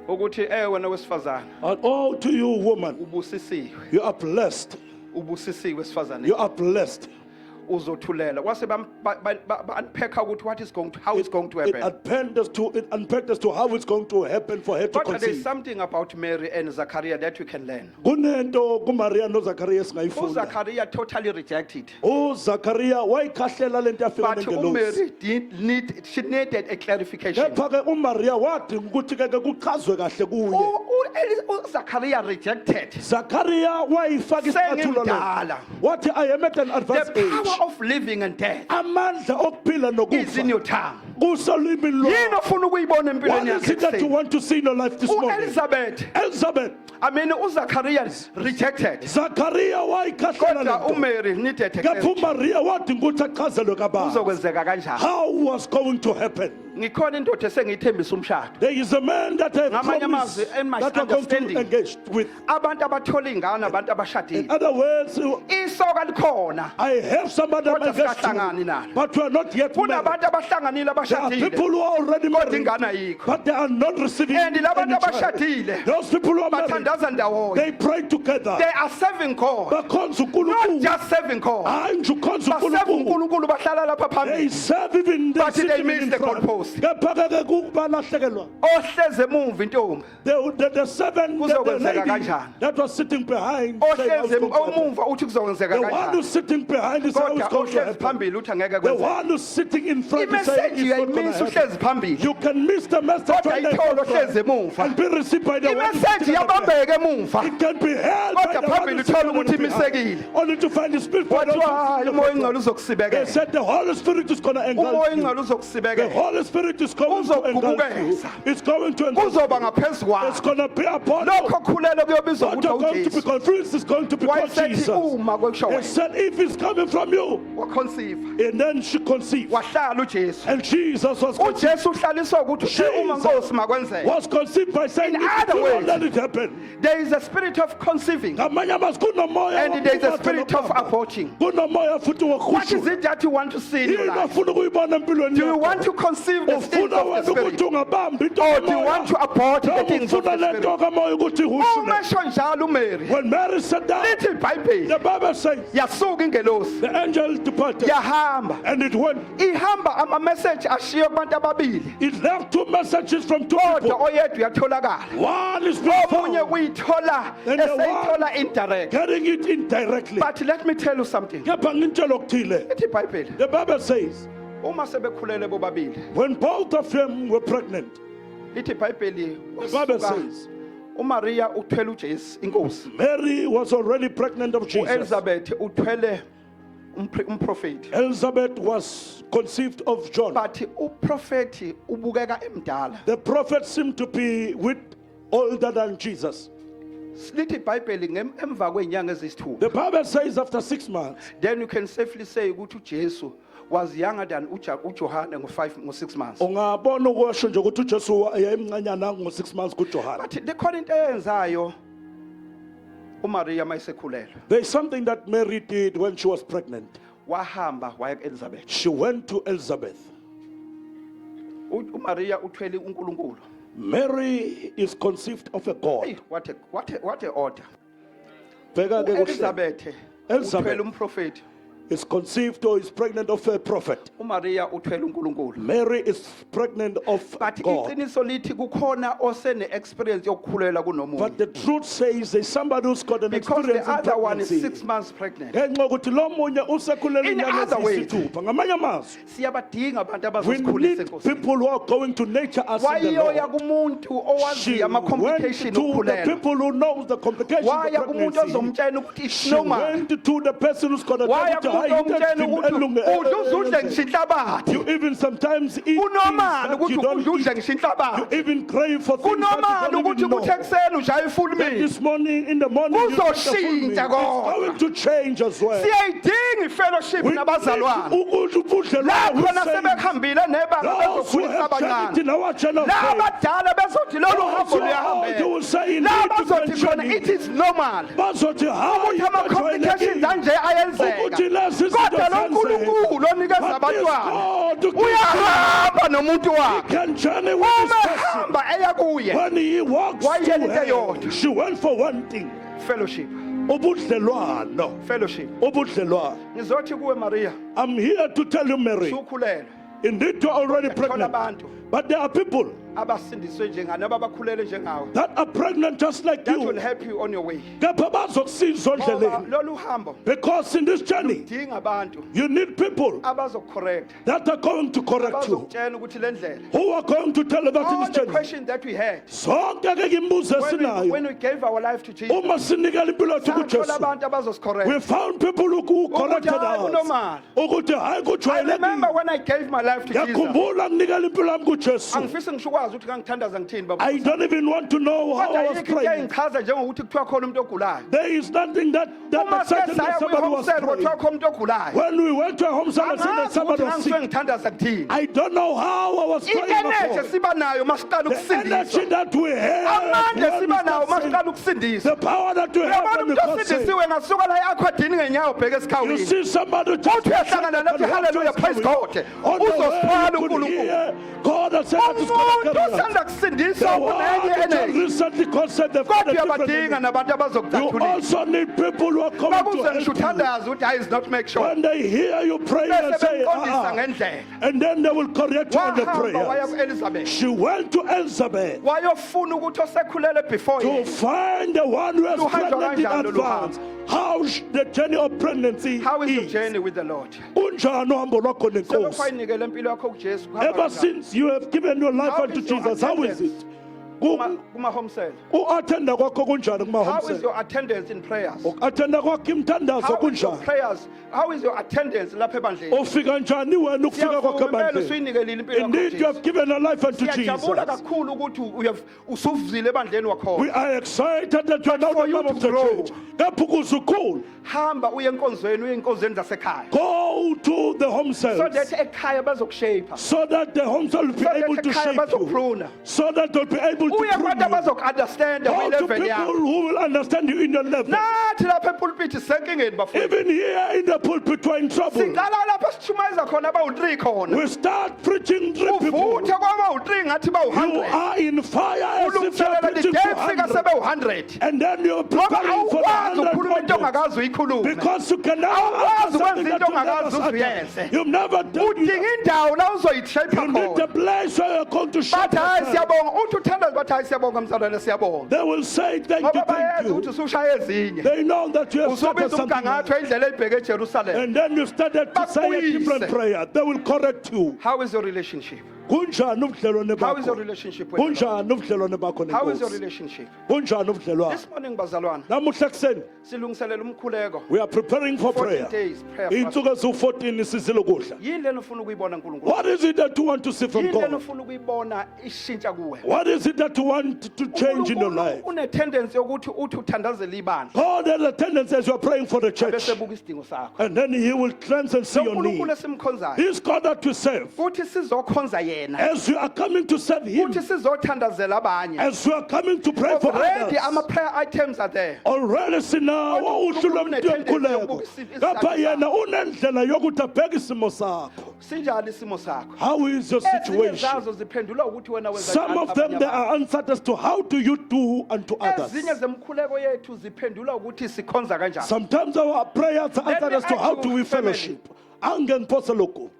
ukuthi wena wesifazana And oh, to you, woman, ubusisiwe you are blessed. ubusisiwe sifazane You are blessed. uzothulela kwase unpack ukuthi how it's going to It happen unpacked as to how it's going to happen for her to but there's conceive. something about Mary and Zachariah that we can learn Kunento kuMaria noZakhariya singayifunda. Zachariah totally rejected uZakhariya wayikhahlela lento yafika but nengelosi. Mary she needed a clarification Kepha ke uMaria wadinga ukuthi ke kuchazwe kahle kuye. Zachariah rejected Zakhariya wayifaka isicathulo Sengimdala. lo. Wathi I am at an the advanced age. power of living and death Amandla okuphila is in nokufa your tongue kusolwimi yini lwakho. ofuna ukuyibona empilweni What is it that you yakhe want to see in your life this morning? uElizabeth Elizabeth, I mean uZachariah rejected Zakhariya wayikhahlela kodwa lento. uMary needed a Kepha clarification. uMaria wadinga ukuthi achazelwe kabanzi. Kuzokwenzeka kanjani How was going to happen? ngikhona indoda esengiyithembisa umshado There is a man that I Ngamanye promised amazwi, in my that we're going to understanding. engage with. abantu abathola ingane abantu In abashadile other words, isoka likhona I have somebody I'm Kodwa engaged sikahlangani to, nalo. but we are not yet married. kunabantu abahlanganile There are abashadile people who are already kodwa married, ingane ayikho but they are not receiving and any labantu child. abashadile Those people who are married, bathandaza ndawonye they pray together. they are serving God Bakhonza not uNkulunkulu. just serving God Hayi nje ukhonza baseva uNkulunkulu. uNkulunkulu bahlala lapha They phambili serve even But they sitting miss in the front. goalpost. Kepha ke kubalahlekelwa. ohleze emuva intombi The seven, the Kuzokwenzeka lady kanjani? that was sitting behind, saying, "How's ohleze going to happen?" omuva uthi kuzokwenzeka The one kanjani who's sitting behind is how kodwa it's going to ohlezi happen. phambili uthi angeke The kwenzeke one who's sitting in front is saying imeseji it's not going uyayimisa to happen. uhlezi phambili You can miss the message kodwa when they ayithole come ohlezi front emuva and be received by the one who's imeseji sitting up there. yabambeke emuva It can be held by Kodwa the one phambili who's uthola sitting ukuthi behind. imisekile. Only to find the spirit by the kwathiwa one hayi who's umoya sitting ingcwele up there. They uzokusibekela said the Holy Spirit is going to umoya engulf ingcwele you. The uzokusibekela Holy Spirit is going to engulf you. Uzokugubukeza. It's going to engulf you. kuzoba ngaphezu It's kwakho going to be upon you. lokho khulelo kuyobizwa What ukuthi you're going to be uJesu confused is going to be called wayesethi Jesus. uma kwesho They wena said if it's coming from you, waconceive and then she conceived. wahlala uJesu And Jesus was conceived. uJesu uhlaliswa ukuthi uma Nkosi makwenzeke Was conceived by saying, In if other you won't words, let it happen. there is a spirit of conceiving Ngamanye amazwi kunomoya and there is a wokubatha spirit of nokuhamba. aborting Kunomoya futhi what is wokuhushula. it that you want to see in your Yini life ofuna ukuyibona empilweni do you yakho? want to conceive the things ufuna of wena the ukuthi spirit, ungabambi into or do you want to abort the Noma things of ufuna the lento spirit? kamoya ukuthi ihushule. Umesho njalo uMary. When Mary sat down, Lithi iBhayibheli, the Bible says yasuka ingelosi, the angel departed yahamba. and it went. Ihamba ama-message ashiye kubantu ababili. It left two messages from two Kodwa people. oyedwa uyatholakala. One is being Omunye found, uyithola And the eseyithola indirect. getting it indirectly. But let me tell you something. Kepha ngintshela okuthile. Lithi iBhayibheli, The Bible says uma sebekhulele bobabili, when both of them were pregnant, lithi iBhayibheli, the Bible wasuka says uMaria uthwele uJesu inkosi. Mary was already pregnant of Jesus. uElizabeth uthwele umprofeti. Elizabeth was conceived of John. But uprofeti ubukeka emdala. The prophet seemed to be with older than Jesus. Lithi iBhayibheli emva kwenyanga ezisithupha. The Bible says after 6 months, Then you can safely say ukuthi uJesu was younger than uJohane ngo6 months. ungabona ukusho nje ukuthi uJesu yayimncanyana ngo6 months kuJohana. But likhona into eyenzayo uMaria mayisekhulelwe. There is something that Mary did when she was pregnant. Wahamba waya kuElizabeth. She went to Elizabeth. uMaria uthwele uNkulunkulu. Mary is conceived of a God. Hey, what a order. Bheka ke kuhle. uElizabeth Elizabeth. uthwele umprofeti. Is conceived or is pregnant of a prophet. uMaria uthwele uNkulunkulu. Mary is pregnant of But God. iqiniso lithi kukhona osene experience yokukhulelwa kunomunye. But the truth says there's somebody who's got an Because experience the in other one is pregnancy. 6 months pregnant. Ngenxa yokuthi lo munye usekhulelwe In inyanga other words, eziyisithupha. Ngamanye amazwi, Siyabadinga abantu we abazosikhulisa need enkosini. people who are going to nature us in the Wayoya Lord. kumuntu She owazi ama went to complication the okukhulelwa. people who knows the complications of Waya kumuntu pregnancy. ozomtshela ukuthi it's She normal. went to the person who's got a Waya temperature kumuntu high omtshela ukuthi udla uzudle ngisho inhlabathi. You even sometimes eat things Kunormal that ukuthi you don't udle eat. ngisho You inhlabathi. even crave for things Kunormal that you ukuthi don't even ukuthi know. ekuseni ushaye full Then meal. this morning, in the morning, you take the full meal. Kuzoshintsha It's kodwa. going to change as well. Siyayidinga ifellowship We need nabazalwane. ukuthi ubudlelwano Lapho with nasebehambile nebanga those who bezokhulisa have charity abancane. in our channel of La faith. abadala bezothi lolu hambo Those who luyahambeka. will say La indeed bazothi to khona mention it is normal. bazothi hayi Ukuthi ama-complications anje ukuthi lezi ayenzeka. zinto Kodwa lo zenzeka. Nkulunkulu onikeza But this abantwana God who gives uyahamba nomuntu wakhe. can journey with this Uma person. ehamba eya kuye. When he walks to Wayiyela into her, eyodwa. she went for one thing. Fellowship. Ubudlelwano. Fellowship. Ubudlelwano. Ngizothi kuwe Maria, I'm here to tell you, Mary, usukhulelwe. indeed you're already Thola pregnant. abantu But there are people abasindiswe njengani ababakhulele njengawe. that are pregnant just like That will you. help you on your way. Kepha bazokusiza Ngoba ondleleni. lolu hambo Because in this journey, dinga abantu you need people abazocorrect. that are going to correct you. Abazokutshela ukuthi le ndlela. Who are going to tell you that in All this the journey. questions that we had Sonke ke imibuzo when esinayo. we gave our life to Jesus. Uma sinikela impilo yethu Sathola kuJesu. abantu abazosicorrect. We found people who corrected hayi us. kunormal. Ukuthi hayi I remember kujwayelekile. when I gave my life to Jesus. Ngiyakhumbula nginikela impilo yami kuJesu. Angifisi ngisho ukwazi ukuthi ngangithandaza ngithini baba. I don't even want to know how Kodwa I was yikho into praying. engichaza njengokuthi kuthiwa khona umuntu ogulayo. There is nothing that Uma excited me sesaya somebody was kwi-homestead praying. kwathiwa khona umuntu ogulayo. When we went to a home service and Angazi somebody ukuthi was ngangisuke sick, ngithandaza kuthini. I don't know how I was praying I-energy before. siba nayo masiqala The energy ukusindiswa. that we have, Amandla when we siba nawo start saying, masiqala ukusindiswa. the power that we have Uyabona when we umuntu start saying, osindisiwe ngasuka la e-aquadini ngenyawo ubheke you esikhawini. see somebody just Uthi uyahlangana nathi hallelujah praise God. on the Uzosithwala way you could uNkulunkulu. hear God has said that is going Umuntu to carry us. osanda kusindiswa The kunenye one that energy. recently concept the Kodwa different uyabadinga energy. nabantu You abazokutathulisa. also need people who are coming to Bakuze ngisho help you. uthandaza ukuthi hayi is not make sure. When they hear you pray and Bese say, bemqondisa ngendlela. and then they will correct you on the Wahamba waya prayers. ku-Elizabeth. She went to Elizabeth Wayofuna ukuthi osekhulele before to yena. find the one who has Luhanjwa pregnant in kanjani lolu advance. How the journey of pregnancy How is your is. journey with the Lord? Unjani uhambo lwakho nenkosi? Sebekwayinikela impilo yakho kuJesu. kuhamba Ever kanjani? since you have given your life How unto is your Jesus, how is attendance? it? Kuma-home cell. U-attenda kwakho kunjani How is kuma-home your attendance in prayers? attenda kwakho imthandazo How is your kunjani? prayers? How is your attendance lapha ebandleni? Ufika njani wena ukufika kwakho Siyavuma ebandleni? usuyinikelile impilo yakho Indeed, you have kuJesu. given your life unto Siyajabula Jesus. kakhulu ukuthi usuvuzile ebandleni wakhona. We are excited that you are now for the you love of to the grow. church. Kepha ukuze ukhule, Hamba uye enkonzweni, uye enkonzweni zasekhaya. go to the home So cells that ekhaya bazokushape. so that the home cell will be So that able to ekhaya shape you, bazokupruna. so that they'll be able able to uye prune kwabantu you. abazoku-understanda Go to kwi-level people yakho. who will understand you in your level. Nathi lapha epulpiti sisenkingeni bafowethu. Even here in the pulpit, we're in trouble. Siqala lapha sitshumayeza khona abawu-3 khona. We start preaching 3 people. Uvuthe kwabawu-3 ngathi You bawu-100. are in fire as if you're Ulungiselela preaching the to day fika 100. sebewu-100. And then you're Ngoba preparing for awukwazi the ukukhuluma into 100 audience. ongakazi uyikhulume. Because you can never Awukwazi utter ukwenza something into that you never ongakazi uttered. uzuyenze. You've never done Udinga it. indawo la uzoyishape You need the khona. place where you're going to shape Bathi hayi yourself. siyabonga. Uthi uthandaza bathi hayi siyabonga mzalwane siyabonga. They will say thank you, Ngoba thank bayenza ukuthi you. usushaya ezinye. They know that you have started Usubiza something umgangatho else. indlela ebheke eJerusalem. And then you started to say a different Bakuyise. prayer. They will correct you. How is your relationship? Kunjani ubudlelwane How is your bakho? relationship with the Lord? Kunjani ubudlelwane bakho How is your nenkosi? relationship? Kunjani ubudlelwane? This morning bazalwane Namuhla kuseni silungiselela umkhuleko. we are preparing for 14 prayer. days prayer. Insuku eziwu-14 sizile ukudla. Yini lena ufuna ukuyibona uNkulunkulu? What is it that you want to see from Yini lena God? ufuna ukuyibona ishintsha kuwe? What is it that you want to change in your life? Une tendency yokuthi uthi uthandazela ibandla. God has a tendency as you are praying for the church. Bese buka isidingo sakho. And then he will cleanse and see Lo your need. uNkulunkulu esimkhonzayo. This God that we serve. Futhi sizokhonza yena. As you are coming to serve him. Futhi sizothandazela abanye. As you are coming to pray for Already others. ama prayer items are there. Already sinawo uhlu lomntu womkhuleko. Kapha yena unendlela yokuthi abheke isimo sakho. Sinjani isimo sakho? How is your Ezinye situation? zazo ziphendula ukuthi wena wenza Some njani of them abanye they abantu. are answered as to how do you do unto others. Ezinye zemkhuleko yethu ziphendula ukuthi sikhonza kanjani. Sometimes our prayers are Let answered me as to ask how you, do we family. fellowship. Angengiphosa lokhu.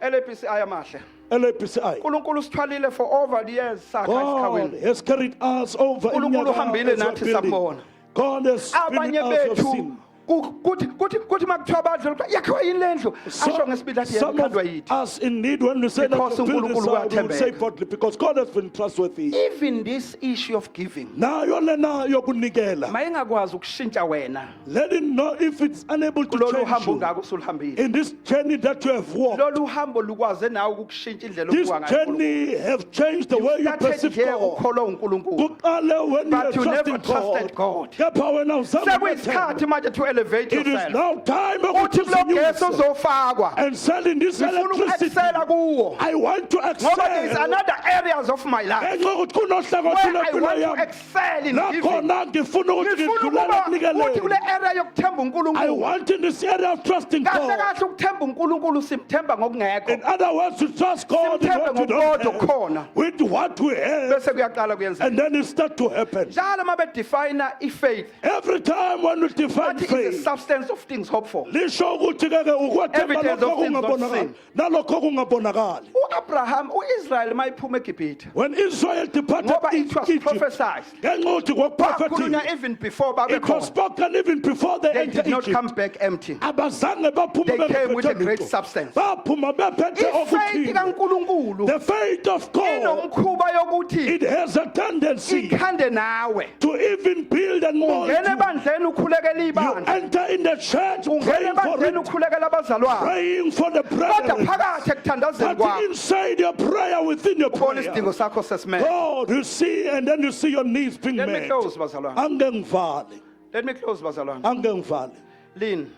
LAPC ayamahle. LAPCI. uNkulunkulu sithwalile for over the years sakha God esikhawini. has carried us over in uNkulunkulu uhambile nathi sabona. God has been Abanye out of bethu sin. kuthi makuthiwa badle yakhiwa yini lendlu asho ngesibili athi Some of yakhandwa yithi. us in need when we say that Because to build this uNkulunkulu house, we will say uyathembeka. boldly because God has been trustworthy. Even this issue of giving Nayo lena yokunikela. mayengakwazi ukushintsha wena Let him know if it's unable to kulolu change hambo you ngako usulihambile. in this journey that you have walked. Lolu hambo lukwaze nawe ukushintsha indlela This obuka ngayo. journey have changed the way you Started perceive here God. ukholwa uNkulunkulu. Kuqale when you But are you never trusting trusted God. Kepha wena uzama Sekuyisikhathi ukwethemba. manje to elevate It is yourself. now time Uthi ukuthi lo gesi uzinyuse uzofakwa. and selling this Ngifuna electricity. ukuexcela kuwo. I want to Ngoba there is excel. another areas of my life Ngenxa yokuthi kunohlelo where I lwempilo want to yami. excel in giving. Nakhona ngifuna ukuthi Ngifuna ngidlulele ukuba uthi ekunikeleni. kule area yokuthemba I uNkulunkulu. want in this area of trusting Kahle God. kahle ukuthemba uNkulunkulu simthemba ngokungekho. In other words, to trust God in Simthembe what we ngokodwa don't kukhona. have, with what we have, Bese kuyaqala kuyenzeka. and then it starts to happen. Njalo uma bedefine i-faith Every time when we define bathi is the faith, substance of things hoped for. lisho ukuthi ke ukwethemba Evidence lokho of things not okungabonakali seen. nalokho okungabonakali. U-Abraham, u-Israyeli mayiphuma eGibhithe When Israel departed ngoba it was Egypt, prophesied. ngenxa yokuthi Kwakhulunywa kwakuprophetiwe, even before babe it was khona. spoken even before they They entered did not Egypt. come back empty. Abazange baphume They came with a bephethe great lutho. substance. Baphuma bephethe I-faith okuthile. kaNkulunkulu The faith of God, inomkhuba yokuthi it has a tendency ikhande nawe. to even build and mold Ungena you. ebandleni ukhulekela You ibandla. enter in the church Ungena praying for ebandleni it, ukhulekela abazalwane. praying for the Kodwa brethren. phakathi ekuthandazeni But kwakho inside your prayer, within your ubona prayer, isidingo sakho sesimele. God, you see, and then you see your needs being Let me met. close bazalwane. Angengivali, Let me close bazalwane. angengivali. Lean,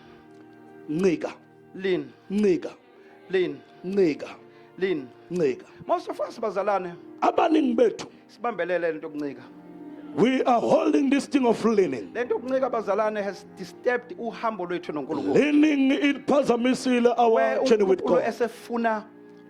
Ncika, lean, ncika, lean, ncika, lean. ncika. Most of us bazalwane Abaningi bethu, sibambelele lento yokuncika. we are holding this thing of leaning. Lento yokuncika bazalwane has disturbed uhambo lwethu noNkulunkulu. Leaning iphazamisile Where our journey with uNkulunkulu God. esefuna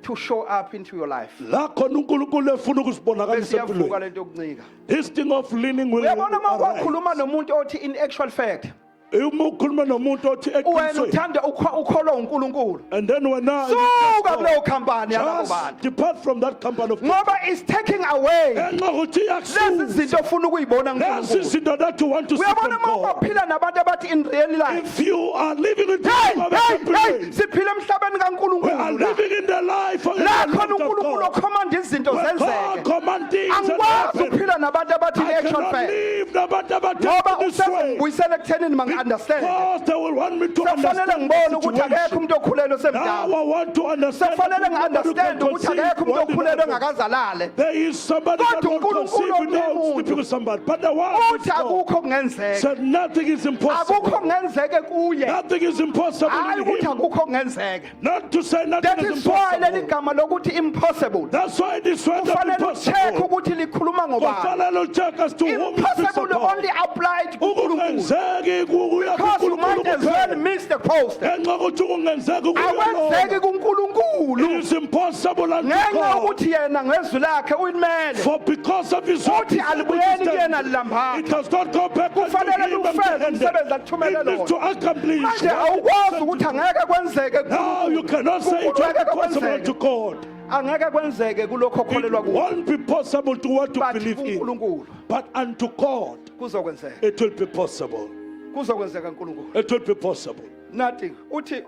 to show up into your life. La khona uNkulunkulu efuna Bese ukusibonakalisa iyavuka empilweni. lento yokuncika. This thing of leaning will Uyabona uma arise. ukhuluma nomuntu othi in actual fact Uma ukhuluma nomuntu othi wena eqinisweni, uthanda ukholwa uNkulunkulu. and then when I Suka kuleyo khampani yalabo just bantu. depart from that company of Ngoba it's taking away ngenxa yokuthi lezi iyakususa zinto ofuna ukuyibona lezi kuNkulunkulu. zinto that you want to see from Uyabona uma God. uphila nabantu abathi in real life. If you are living in the Hey, life of hey, the hey, people, siphila emhlabeni we are kaNkulunkulu. living in the life of the La life khona of uNkulunkulu God. okhomanda izinto Where God zenzeke. command things and Angikwazi happen. ukuphila nabantu abathi in I actual cannot fact. live nabantu Ngoba abathatha this way. usengibuyisela ekuthenini mangi-understand. Because they will want me to Kufanele understand ngibone the ukuthi akekho situation. umuntu okhulelwe Now osemdala. I want to understand Kufanele that nobody ngi-understand can ukuthi conceive akekho umuntu one okhulelwe another. ongakazalale. There is somebody that Kodwa will conceive uNkulunkulu without omuntu sleeping with somebody. But the one uthi akukho okungenzeka. said nothing is Akukho impossible. okungenzeke kuye. Nothing is impossible Hayi in ukuthi him. akukho okungenzeka. Not to say nothing That is is why leli impossible. gama lokuthi impossible. That's why this word is Kufanele ucheck impossible. ukuthi likhuluma Kodwa ngobani. kufanele ucheck as to whom you speak Impossible about. only applied kuNkulunkulu. Ukungenzeki kuya Because you might as well kuNkulunkulu. miss the post. Ngenxa ukuthi ukungenzeki Awenzeki kuya kuNkulunkulu. It is impossible unto Ngenxa God. ukuthi yena ngezwi lakhe uyimele. For because of his word, Uthi alibuyeni kuyena lilambayo. it does not go back unto Kufanele him lufeze empty-handed. umsebenzi athumele It is to lona. accomplish. Manje what awukwazi he ukuthi said to do. angeke kwenzeke Now you cannot say it kuNkulunkulu won't be angeke possible kwenzeke. to God. Angeke kwenzeke kulokho It okholelwa kuko. won't be possible to what you But believe in. kuNkulunkulu But unto God, kuzokwenzeka. it will be possible. Kuzokwenzeka kuNkulunkulu. It will be possible. Nothing. Uthi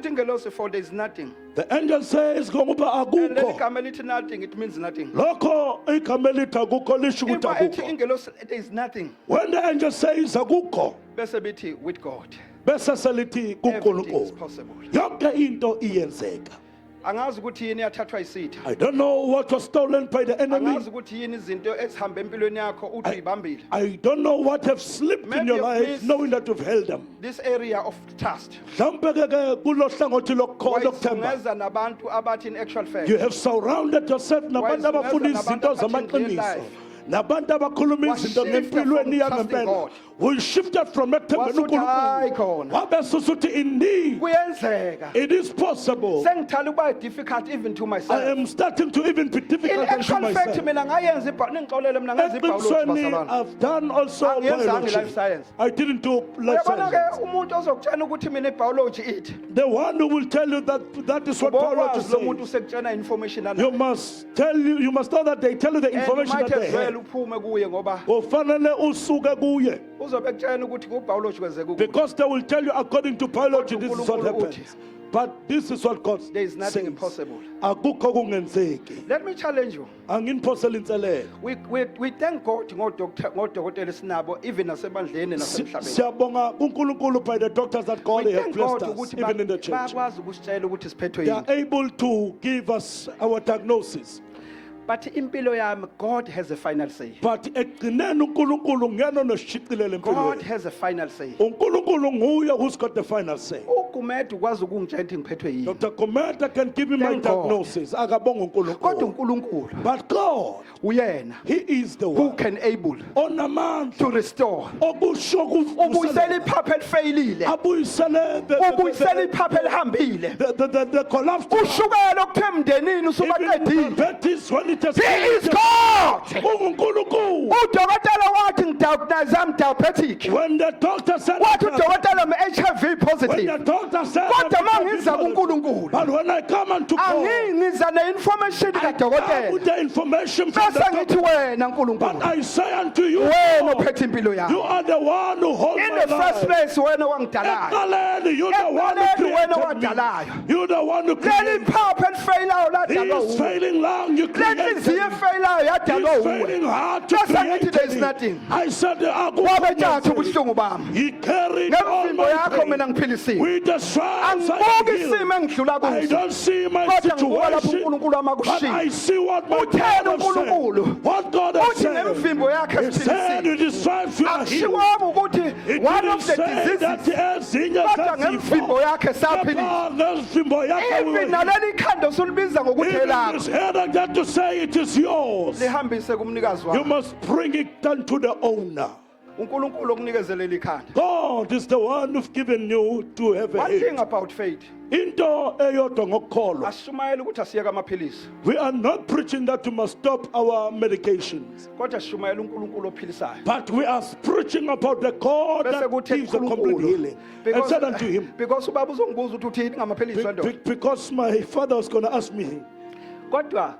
ingelosi for there is nothing. The angel says, ngokuba And leli akukho. gama lithi nothing, it means nothing. Lokho igama elithi akukho lisho ukuthi If ethi akukho. ingelosi there is nothing, When the angel says akukho, bese bithi with God bese selithi everything is kuNkulunkulu. possible. Yonke into iyenzeka. Angazi ukuthi yini yathathwa isitha. I don't know what was stolen by the enemy. Angazi ukuthi yini izinto ezihamba empilweni yakho uthi uyibambile. I don't know what have slipped in Maybe your you've life, missed- knowing that you've held them. This area of trust. Mhlawumbe ke kulo hlangothi lokuthemba. Wayisungeza nabantu abathi in actual fact. You have surrounded yourself nabantu Wayisungeza abafuna nabantu izinto abathi in real zamaqiniso. life. Nabantu abakhuluma izinto Washifta ngempilweni from trusting yangempela. God. We shifted from ethembeni Wasuthi, "Hayi uNkulunkulu. khona." Wabe susuthi indeed Kuyenzeka. it is possible. Sengithanda ukuba difficult even to I myself. am starting to even be In difficult unto actual fact myself. mina ngayenza ningixolele mina ngenza ibhayoloji Eqinisweni, basalwana. I've done also Angiyenzanga biology. i-life science. I didn't do life Uyabona science. ke umuntu ozokutshela ukuthi mina ibhayoloji ithi. The one who will tell you that is what biology Ubokwazi lo muntu says. usekutshena information ana. You must know that they tell you the And you information might that they as well have. uphume kuye ngoba Ufanele usuke kuye. uzobe kutshena ukuthi kubhayoloji kwenzeka ukuthi. Because they will tell you according to biology this is what uNkulunkulu happens. But this is what God There is nothing says. impossible. Akukho kungenzeki. Let me challenge you. Anginiphosela inselelo. We thank God ngodokotela sinabo even nasebandleni nasemhlabeni. Siyabonga kuNkulunkulu by the doctors that God We has thank God blessed us, ukuthi even in the church. bayakwazi ukusitshela ukuthi siphethwe They are yini. able to give us our diagnosis. But impilo yami God has a final say. But ekugcineni uNkulunkulu ngena noshicilele God empilweni. has a final say. uNkulunkulu nguye who's got the final say. uGumede ukwazi ukungitshela ukuthi ngiphethwe yini. Dr. Kometa can give me my Thank God. diagnosis. Akabonga Kodwa uNkulunkulu. uNkulunkulu But God, uyena He is the who one can able onamandla to restore. okusho Ubuyisela iphapha elifeyilile. abuyisele Ubuyisela iphapha elihambile. the collapse. Ushukela okuthe emndenini Even usubaqedile. diabetes when it has He is God. uNkulunkulu. Udokotela wathi ngidiagnose am diabetic. When the doctor said Wathi udokotela I'm HIV when the positive. doctor said Kodwa mangiza kuNkulunkulu. but when I come unto God, Angingiza ne-information I come kadokotela. with the information from Bese the ngithi doctor. wena But uNkulunkulu. I say unto you, Wena Lord, ophethe impilo you yami. are the one who holds In my the first life. place wena owangidalayo. Eqaleni, you're the one who Eqaleni wena created me. owadalayo. You're the one who Leli created me. phapha elifeyilayo ladalwa He is wuwe. failing long, you Le created nhliziyo me. efeyilayo yadalwa He's wuwe. failing hard to Bese ngithi create there is me. nothing. I said, Wabethatha ubuhlungu bami. He carried all Ngemvimbo my yakho mina pain. ngiphilisile. With the stripes I Angibuki am healed. isimo engidlula I kuso. don't see my Kodwa ngibuka lapho situation, uNkulunkulu wami but I akushilo. see what my Utheni God has uNkulunkulu? said. What God has Uthi said. ngemvimbo yakhe He said, siphilisile. with the stripes you are healed. Akushiwami ukuthi It one didn't of the say that diseases ezinye kodwa ngemvimbo yakhe saphilisa. Kepha ngemvimbo yakhe we were Even naleli khanda usulibiza ngokuthi Even this elakho. head I got to say it is yours. Lihambise kumnikazi You wakho. must bring it down to the owner. uNkulunkulu okunikezele likhanda. God is the one who's given you to have a One thing head. about faith, Into eyodwa ngokukholwa. asishumayela ukuthi asiyeke amaphilisi, We are not preaching that you must stop our medications, kodwa sishumayela uNkulunkulu ophilisayo. but we are preaching about the God Bese that kuthi gives a complete healing. And said unto him, because ubaba uzongibuza ukuthi uthini ngamaphilisi wendoda. because my father was going to ask me, Kodwa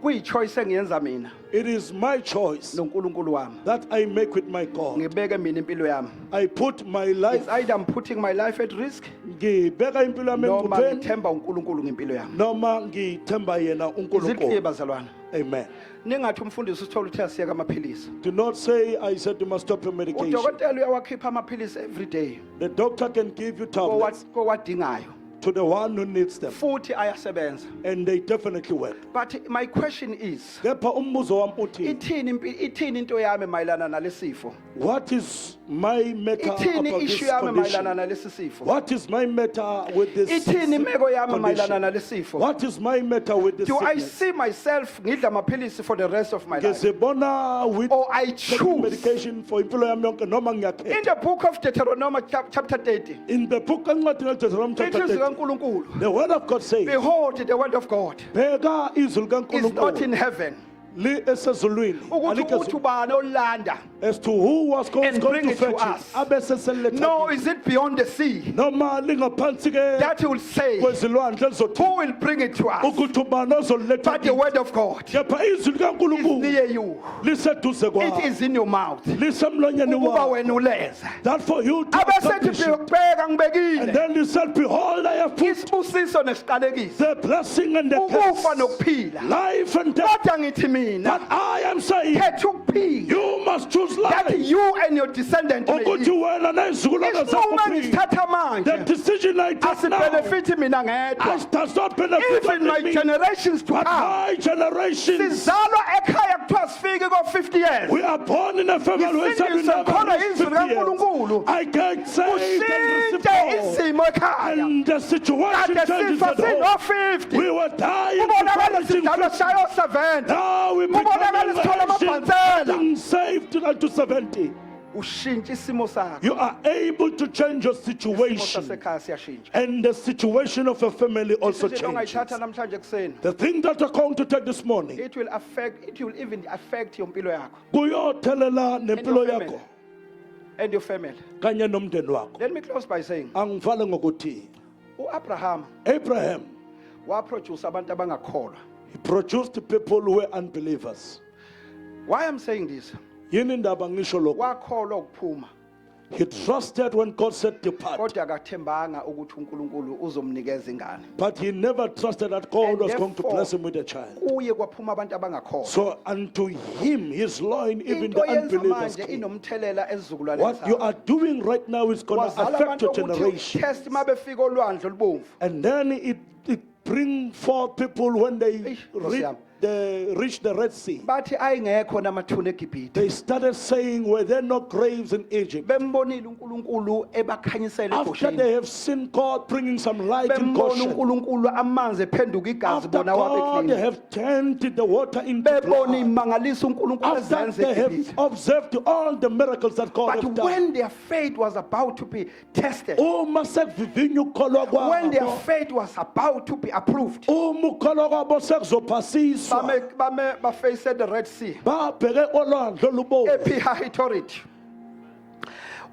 kuyi-choice engiyenza mina it is my choice noNkulunkulu wami. that I make with my God. Ngibeke mina impilo yami. I put my life, It's either I'm putting my life at risk ngibeka impilo yami noma engcupheni, ngithemba uNkulunkulu ngempilo yami. noma ngithemba yena Is it uNkulunkulu. clear bazalwane? Amen. Ningathi umfundisi usithola ukuthi asiyeka amaphilisi. Do not say I said you must stop your medication. Udokotela uyawakhipha amaphilisi every day The doctor can give you tablets kowadingayo. to the one who needs them. futhi ayasebenza. And they definitely work. But my question is, Kepha umbuzo wami uthi, ithini into yami mayelana nalesifo? what is my matter Ithini about this issue yami mayelana condition? nalesi sifo? What is my matter with this Ithini imeko yami mayelana condition? nalesifo? What is my matter with this Do I sickness? see myself ngidla amaphilisi for the rest of my life? Ngizibona with Or I taking choose? medication for impilo yami yonke noma In ngiyakhetha. the book of Deuteronomy chapter 30, In the book kaNcwadi kaDuteronomy it chapter is 30, kaNkulunkulu. the word of God says, Behold, the word of God bheka izwi is not in likaNkulunkulu heaven. li esezulwini Ukuthi alikho uthi ubani olanda? as to who was going And to bring it to fetch us. it. Abese seliletha No, kithi. is it beyond the sea Noma lingaphansi ke that you will say, kwezilwandle lizothi who will bring it to us? ukuthi ubani ozoletha But the kithi. word of God Kepha izwi is likaNkulunkulu near you. liseduze It kwakho. is in your mouth. Lisemlonyeni Ukuba wakho. wena uleza. That for you to Abesethi accomplish it. ngibeka And ngibekile. then he said, behold, I have put Isibusiso nesiqalekiso. the blessing and the Ukufa curse, nokuphila. life and death. Kodwa ngithi mina, But I am saying, khetha ukuphila. you must choose That life. you and your descendant may Ukuthi live. wena nezizukulwane Isinqumo zakho uphile. engisithatha The manje decision I take now asibenefithi mina ngedwa. does not benefit Even my me, generations to but come. my generation. Sizalwa ekhaya kuthiwa sifike ko-50 years. We are born in a family where we Ngisindiswe never khona reach izwi 50 years. likaNkulunkulu. I get saved and receive Ushintshe more. isimo ekhaya. And the situation Kade changes sifa at home. sino-50. We were dying Kubonakala before isidalwa reaching 50. shayo 70. Now we become Kubonakala sithola amabhansela. getting saved to 70. Ushintshe isimo sakho. You are able to change your Isimo situation. sasekhaya siyashintsha. And the situation of a family also Izinto changes. ongayithatha namhlanje kuseni. The thing that you're going to take this morning, It will even affect your mpilo yakho kuyothelela and your nempilo family. yakho And your family. kanye nomndeni wakho. Let me close by saying, Angivale ngokuthi u-Abraham Abraham, waproduce abantu abangakholwa. he produced people who were unbelievers. Why I'm saying this? Yini indaba ngisho lokho? Wakholwa ukuphuma, He trusted when God said depart, kodwa akathembanga ukuthi uNkulunkulu uzomnikeza ingane. but he never trusted that God And was going to therefore, bless him with a child. Kuye kwaphuma abantu abangakholwa. So unto him, his loin, even Into the yenza unbelievers manje came. inomthelela ezizukulwaneni What you zakho. are doing right now is going to Wazala affect your abantu ukuthi generation. test mabefika olwandle olubomvu. And then it bring forth people when they Eish, Nkosi yami. reach the Red Sea. Bathi ayingekho namathuna eGibhithe. They started saying, were there no graves in Egypt? Bembonile uNkulunkulu ebakhanyisela After eGosheni. they have seen God bringing some light in Bembona Goshen, uNkulunkulu amanzi ephenduka igazi after bona God wabeklini. have turned the water into Bebona blood, imangaliso uNkulunkulu after ezenza they have eGibhithe. observed all the miracles that God But have done, when their faith was about to be tested, uma sekuvivinya ukukholwa when their kwabo, faith was about to be approved, uma ukukholwa kwabo sekuzophasiswa, bafaced the Red Sea, babheke olwandle olubomvu ePihahitorit.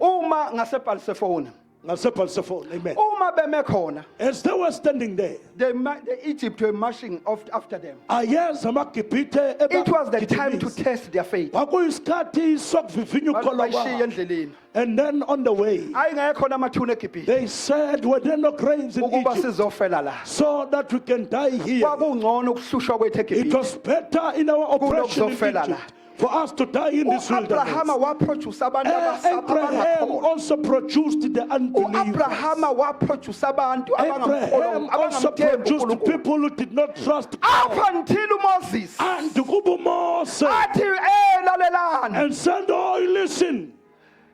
Uma ngasePalsefone, ngasePalsefone. Amen. uma beme khona, As they were standing there, the Egypt were marching after them. ayeza amaGibhithe It was the time to ebagijimisa. test their faith. Kwakuyisikhathi sokuvivinya ukukholwa Bayishiya kwabo. endleleni. And then on the way, Ayingekho namathuna eGibhithe. they said, were there no graves in Ukuba Egypt sizofela la. so that we can die here? Kwakungcono ukuhlushwa kwethu It eGibhithe. was better in our oppression in Kunokuzofela la. Egypt for us to die in this U-Abraham wilderness. waproduce abantu Abraham abangakholwa. also produced the unbelievers. U-Abraham waproduce abantu Abraham also abangamthembi produced uNkulunkulu. people who did not trust Up God. until Moses And kubo Mose athi lalelani, and said, oh, listen,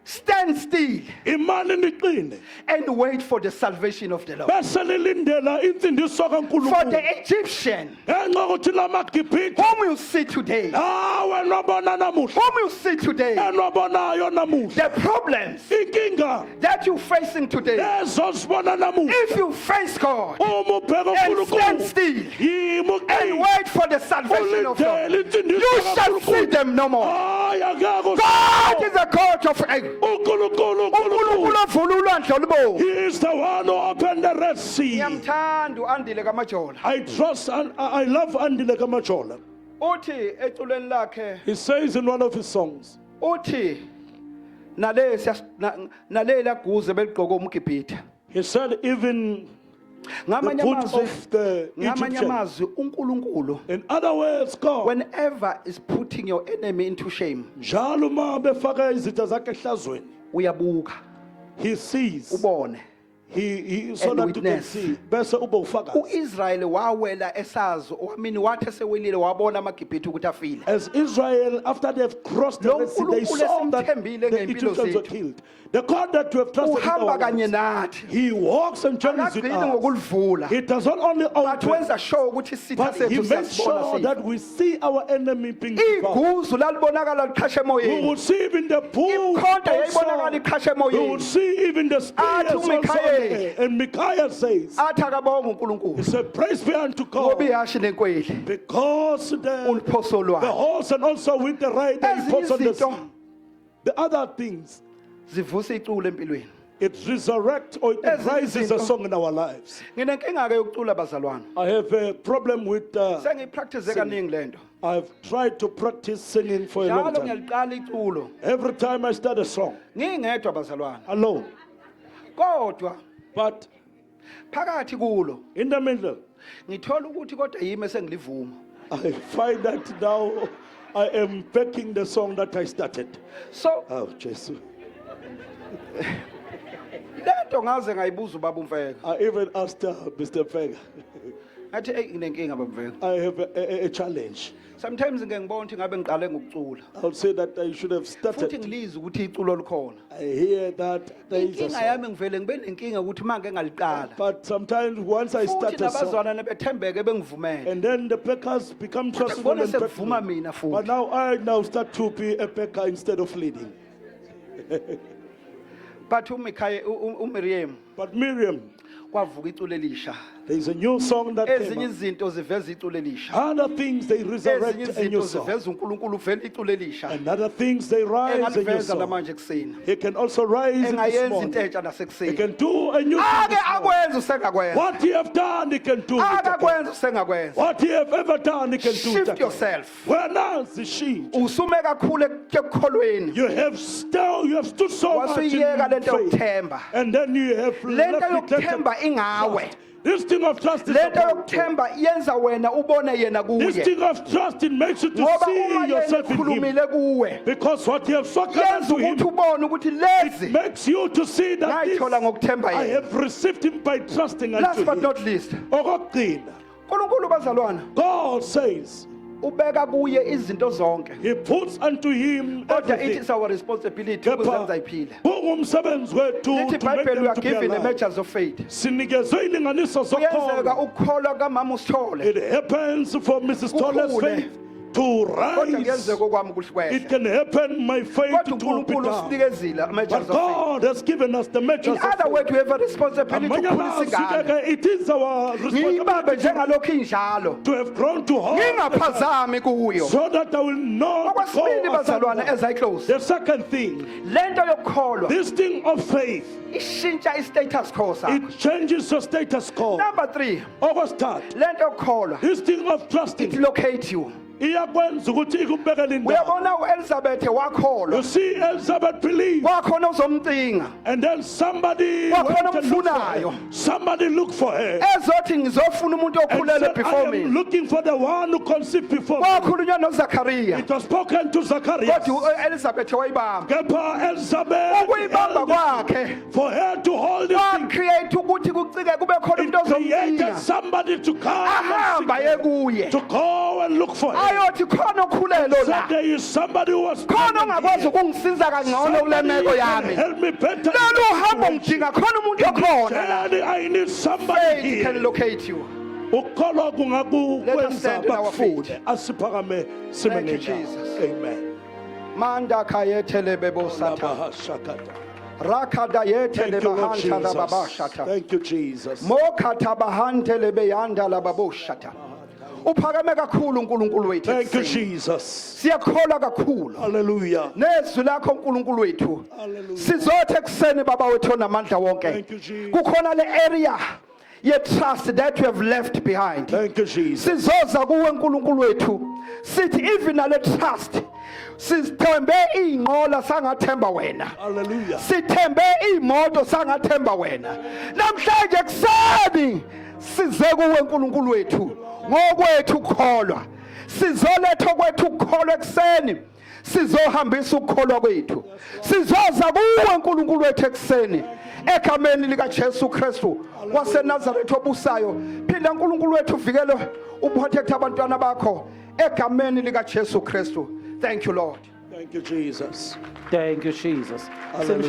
stand still imani niqine. and wait for the salvation of the Lord. Bese lilindela insindiso For kaNkulunkulu. the Egyptian Ngenxa yokuthi lamaGibhithe whom you see today, wena obona namuhla, whom you see today, wena obonayo namuhla, the problems inkinga that you're facing today, lezo sibona namuhla, if you face God uma ubheka and stand uNkulunkulu, still yima and uqine, wait for the salvation of God, ulindele insindiso you shall see kaNkulunkulu. them no more. Hayi akekho God is a God of uNkulunkulu, uNkulunkulu ovula ulwandle olubomvu. He is the one who opened the Red Sea. Ngiyamthanda uAndile kaMajola. I trust and I love Andile Kamajola. Uthi eculweni lakhe He says in one of his songs, uthi nale laguze beligqoka umGibhithe. he said, even Ngamanye the foot amazwi, of the ngamanye Egyptian. amazwi uNkulunkulu, In other words, God, whenever is putting your enemy into shame, njalo uma befaka izitha zakhe ehlazweni, uyabuka, he sees, ubone. so And that you can witness. see. Bese ube ufakazi. U-Israyeli wawela esazi wamini wathi esewelile wabona amaGibhithe ukuthi afile. As Israel, after they've crossed the Lo Red Sea, they nkulunkulu saw that esimthembile the ngey'mpilo Egyptians were zethu. killed. The God that we have trusted in Uhamba our kanye lives, nathi. He walks and journeys with Akagcini us. ngokulivula. He does not only But open, wenza sure ukuthi isitha but He sethu makes siyasibona sure sifa. that we see our enemy being devoured. Iguzu lalibonakala liqhashe We emoyeni. would see even the pool Imkhonto yayibonakala also. iqhashe We would emoyeni. see even the spears Athi also on uMikhayeli. the air. And Micaiah says, Athi akabonga He uNkulunkulu. said, praise be unto Ngoba God, ihashi nenkweli because the uliphoso lwayo. horse and also with the rider he Ezinye puts on the izinto sea. The other things, zivusa iculo empilweni. it resurrects or it Ezinye rises a izinto- song in our lives. Nginenkinga ke yokucula bazalwane. I have a problem with, Sengiyipractice kaningi lento. I've tried to practice singing for a long Njalo time. ngiyaliqala iculo. Every time I start a song, Ngingedwa bazalwane. alone. Kodwa But phakathi kulo in the middle, ngithola ukuthi kodwa yimi esengilivuma. I find that now I am backing the song that I started. So Oh, Jesus. lento ngaze ngayibuza ubaba uMfeka. I even asked Mr. Fega, Ngathi hey nginenkinga baba Mfeka. I have a challenge. Sometimes ngeke ngibone ukuthi ngabe ngiqale ngokucula. I'll say that I should have Futhi started. ngilizwe ukuthi iculo likhona. I hear that there is a Inkinga song. yami ngivele ngibe nenkinga ukuthi manje ngaliqala. But sometimes once I Futhi start a song, nabazwana nebethembeke bengivumele. and then the packers become trustable Ngibona and back sekuvuma me. mina But futhi. now I now start to be a packer instead of leading. But uMiriam But Miriam, kwavuka iculo elisha. there is a new song that came Ezinye out. izinto ziveza iculo elisha. Other things they Ezinye resurrect a new izinto song. ziveza uNkulunkulu vele iculo elisha. And other things they rise a new Engaliveza song. namanje kuseni. He can also rise in this Engayenza morning. into entsha He nasekuseni. can do a new thing Ake this morning. akwenza usengakwenza. What he have done, he can do it again. Akakwenza usengakwenza. What he have ever done, he can do it Shift again. yourself. Where now is the sheep? Usume kakhulu ekukholweni. You have stood so much in Wasuyiyeka lento faith. yokuthemba. And then you have Lento left it yokuthemba ingawe. This thing of trust is Lento about you. yokuthemba yenza wena ubone yena This kuye. thing of trust, it makes you to Ngoba see uma yena yourself in him. ekhulumile kuwe. Because what you have spoken Yenza to ukuthi him ubone ukuthi lezi makes you to see that this, ngayithola ngokuthemba I yena. have received him by trusting Last unto but him. not least, Okokugcina, uNkulunkulu bazalwana God says ubeka kuye izinto zonke. he puts unto him Kodwa it everything. is our responsibility Kepha ukuzenza iphile. kungumsebenzi wethu Lithi to make iBhayibheli them we are to be given the alive. measures of faith. Sinikezwe ilinganiso Kuyenzeka zokholwa. ukukholwa kamama uSithole. It happens for Mrs. Tollers' Kukhule. faith to Kodwa rise. kuyenzeka okwami ukuthi It kwehle. can happen, my faith Kodwa to be uNkulunkulu down. usinikezile measures But of faith. God has given us the measures In of other faith. words, we have a responsibility Amanye ukukhulisa ingane. amazwi-ke, it is our Ngiyibambe responsibility njengalokhu injalo. to have grown to hold Ngingaphazami kuyo. so that I will not go Okwesibili bazalwane as I aside. close. The second thing, Lento yokukholwa this thing of faith, ishintsha i-status quo sakho. it changes your status quo. Number 3, Okwesithathu, lento yokukholwa this thing of it trusting locate you. iyakwenza ukuthi ikubekele indawo. Uyabona uElizabeth You wakholwa. see, Elizabeth believed, Wakhona uzomcinga. and then somebody Wakhona went and looked for omfunayo. her. Somebody looked for her. Ezothi ngizofuna umuntu And okhulele said, I before am me. looking for the one who conceived before me. Kwakhulunywa noZakhariya. It was spoken to Zacharias. Kodwa uElizabeth wayibamba. Kepha Elizabeth Ukuyibamba held it kwakhe for her to hold it. wa-create ukuthi kucike kube khona It umuntu created ozomcinga. somebody to come Ahamba and ye seek her, kuye. to go and look for her. Ayothi khona okhulelo So la. there is somebody who was Khona ongakwazi here. ukungisiza kangcono kule Somebody meko who can yami. help me better. Lolu uhambo ngidinga khona umuntu okhona la. Daddy, I need somebody Faith can here. locate you. Ukholwa Let us kungakukwenza stand in our bakufunde. feet. Asiphakame sime Thank you, ngenyawo. Jesus. Amen. Manda kayetele bebo sata. Labahashakata. Rakada yetele Thank you, Lord bahanta la Jesus. babashata. Thank you, Jesus. Mokata bahante le beyanda la baboshata. Uphakame kakhulu uNkulunkulu wethu. Thank you, ekuseni. Jesus. Siyakholwa kakhulu. Hallelujah. Nezwi lakho uNkulunkulu wethu. Hallelujah. Sizothe ekuseni baba wethu onamandla wonke. Thank you, Jesus. Kukhona le area ye trust that you have left behind. Thank you, Jesus. Sizoza kuwe uNkulunkulu wethu. Sithi even nale trust sithembe inqola sangathemba wena. Hallelujah. Sithembe imoto sangathemba wena. Namhlanje kuseni size kuwe uNkulunkulu wethu ngokwethu ukukholwa. Sizoletha kwethu ukukholwa ekuseni. Sizohambisa ukukholwa kwethu. Sizoza kuwe uNkulunkulu wethu ekuseni egameni likaJesu Kristu waseNazaretha obusayo. Phinda uNkulunkulu wethu uvikele uprotect abantwana bakho egameni likaJesu Kristu. Thank you, Lord. Thank you, Jesus. Thank you, Jesus. Hallelujah.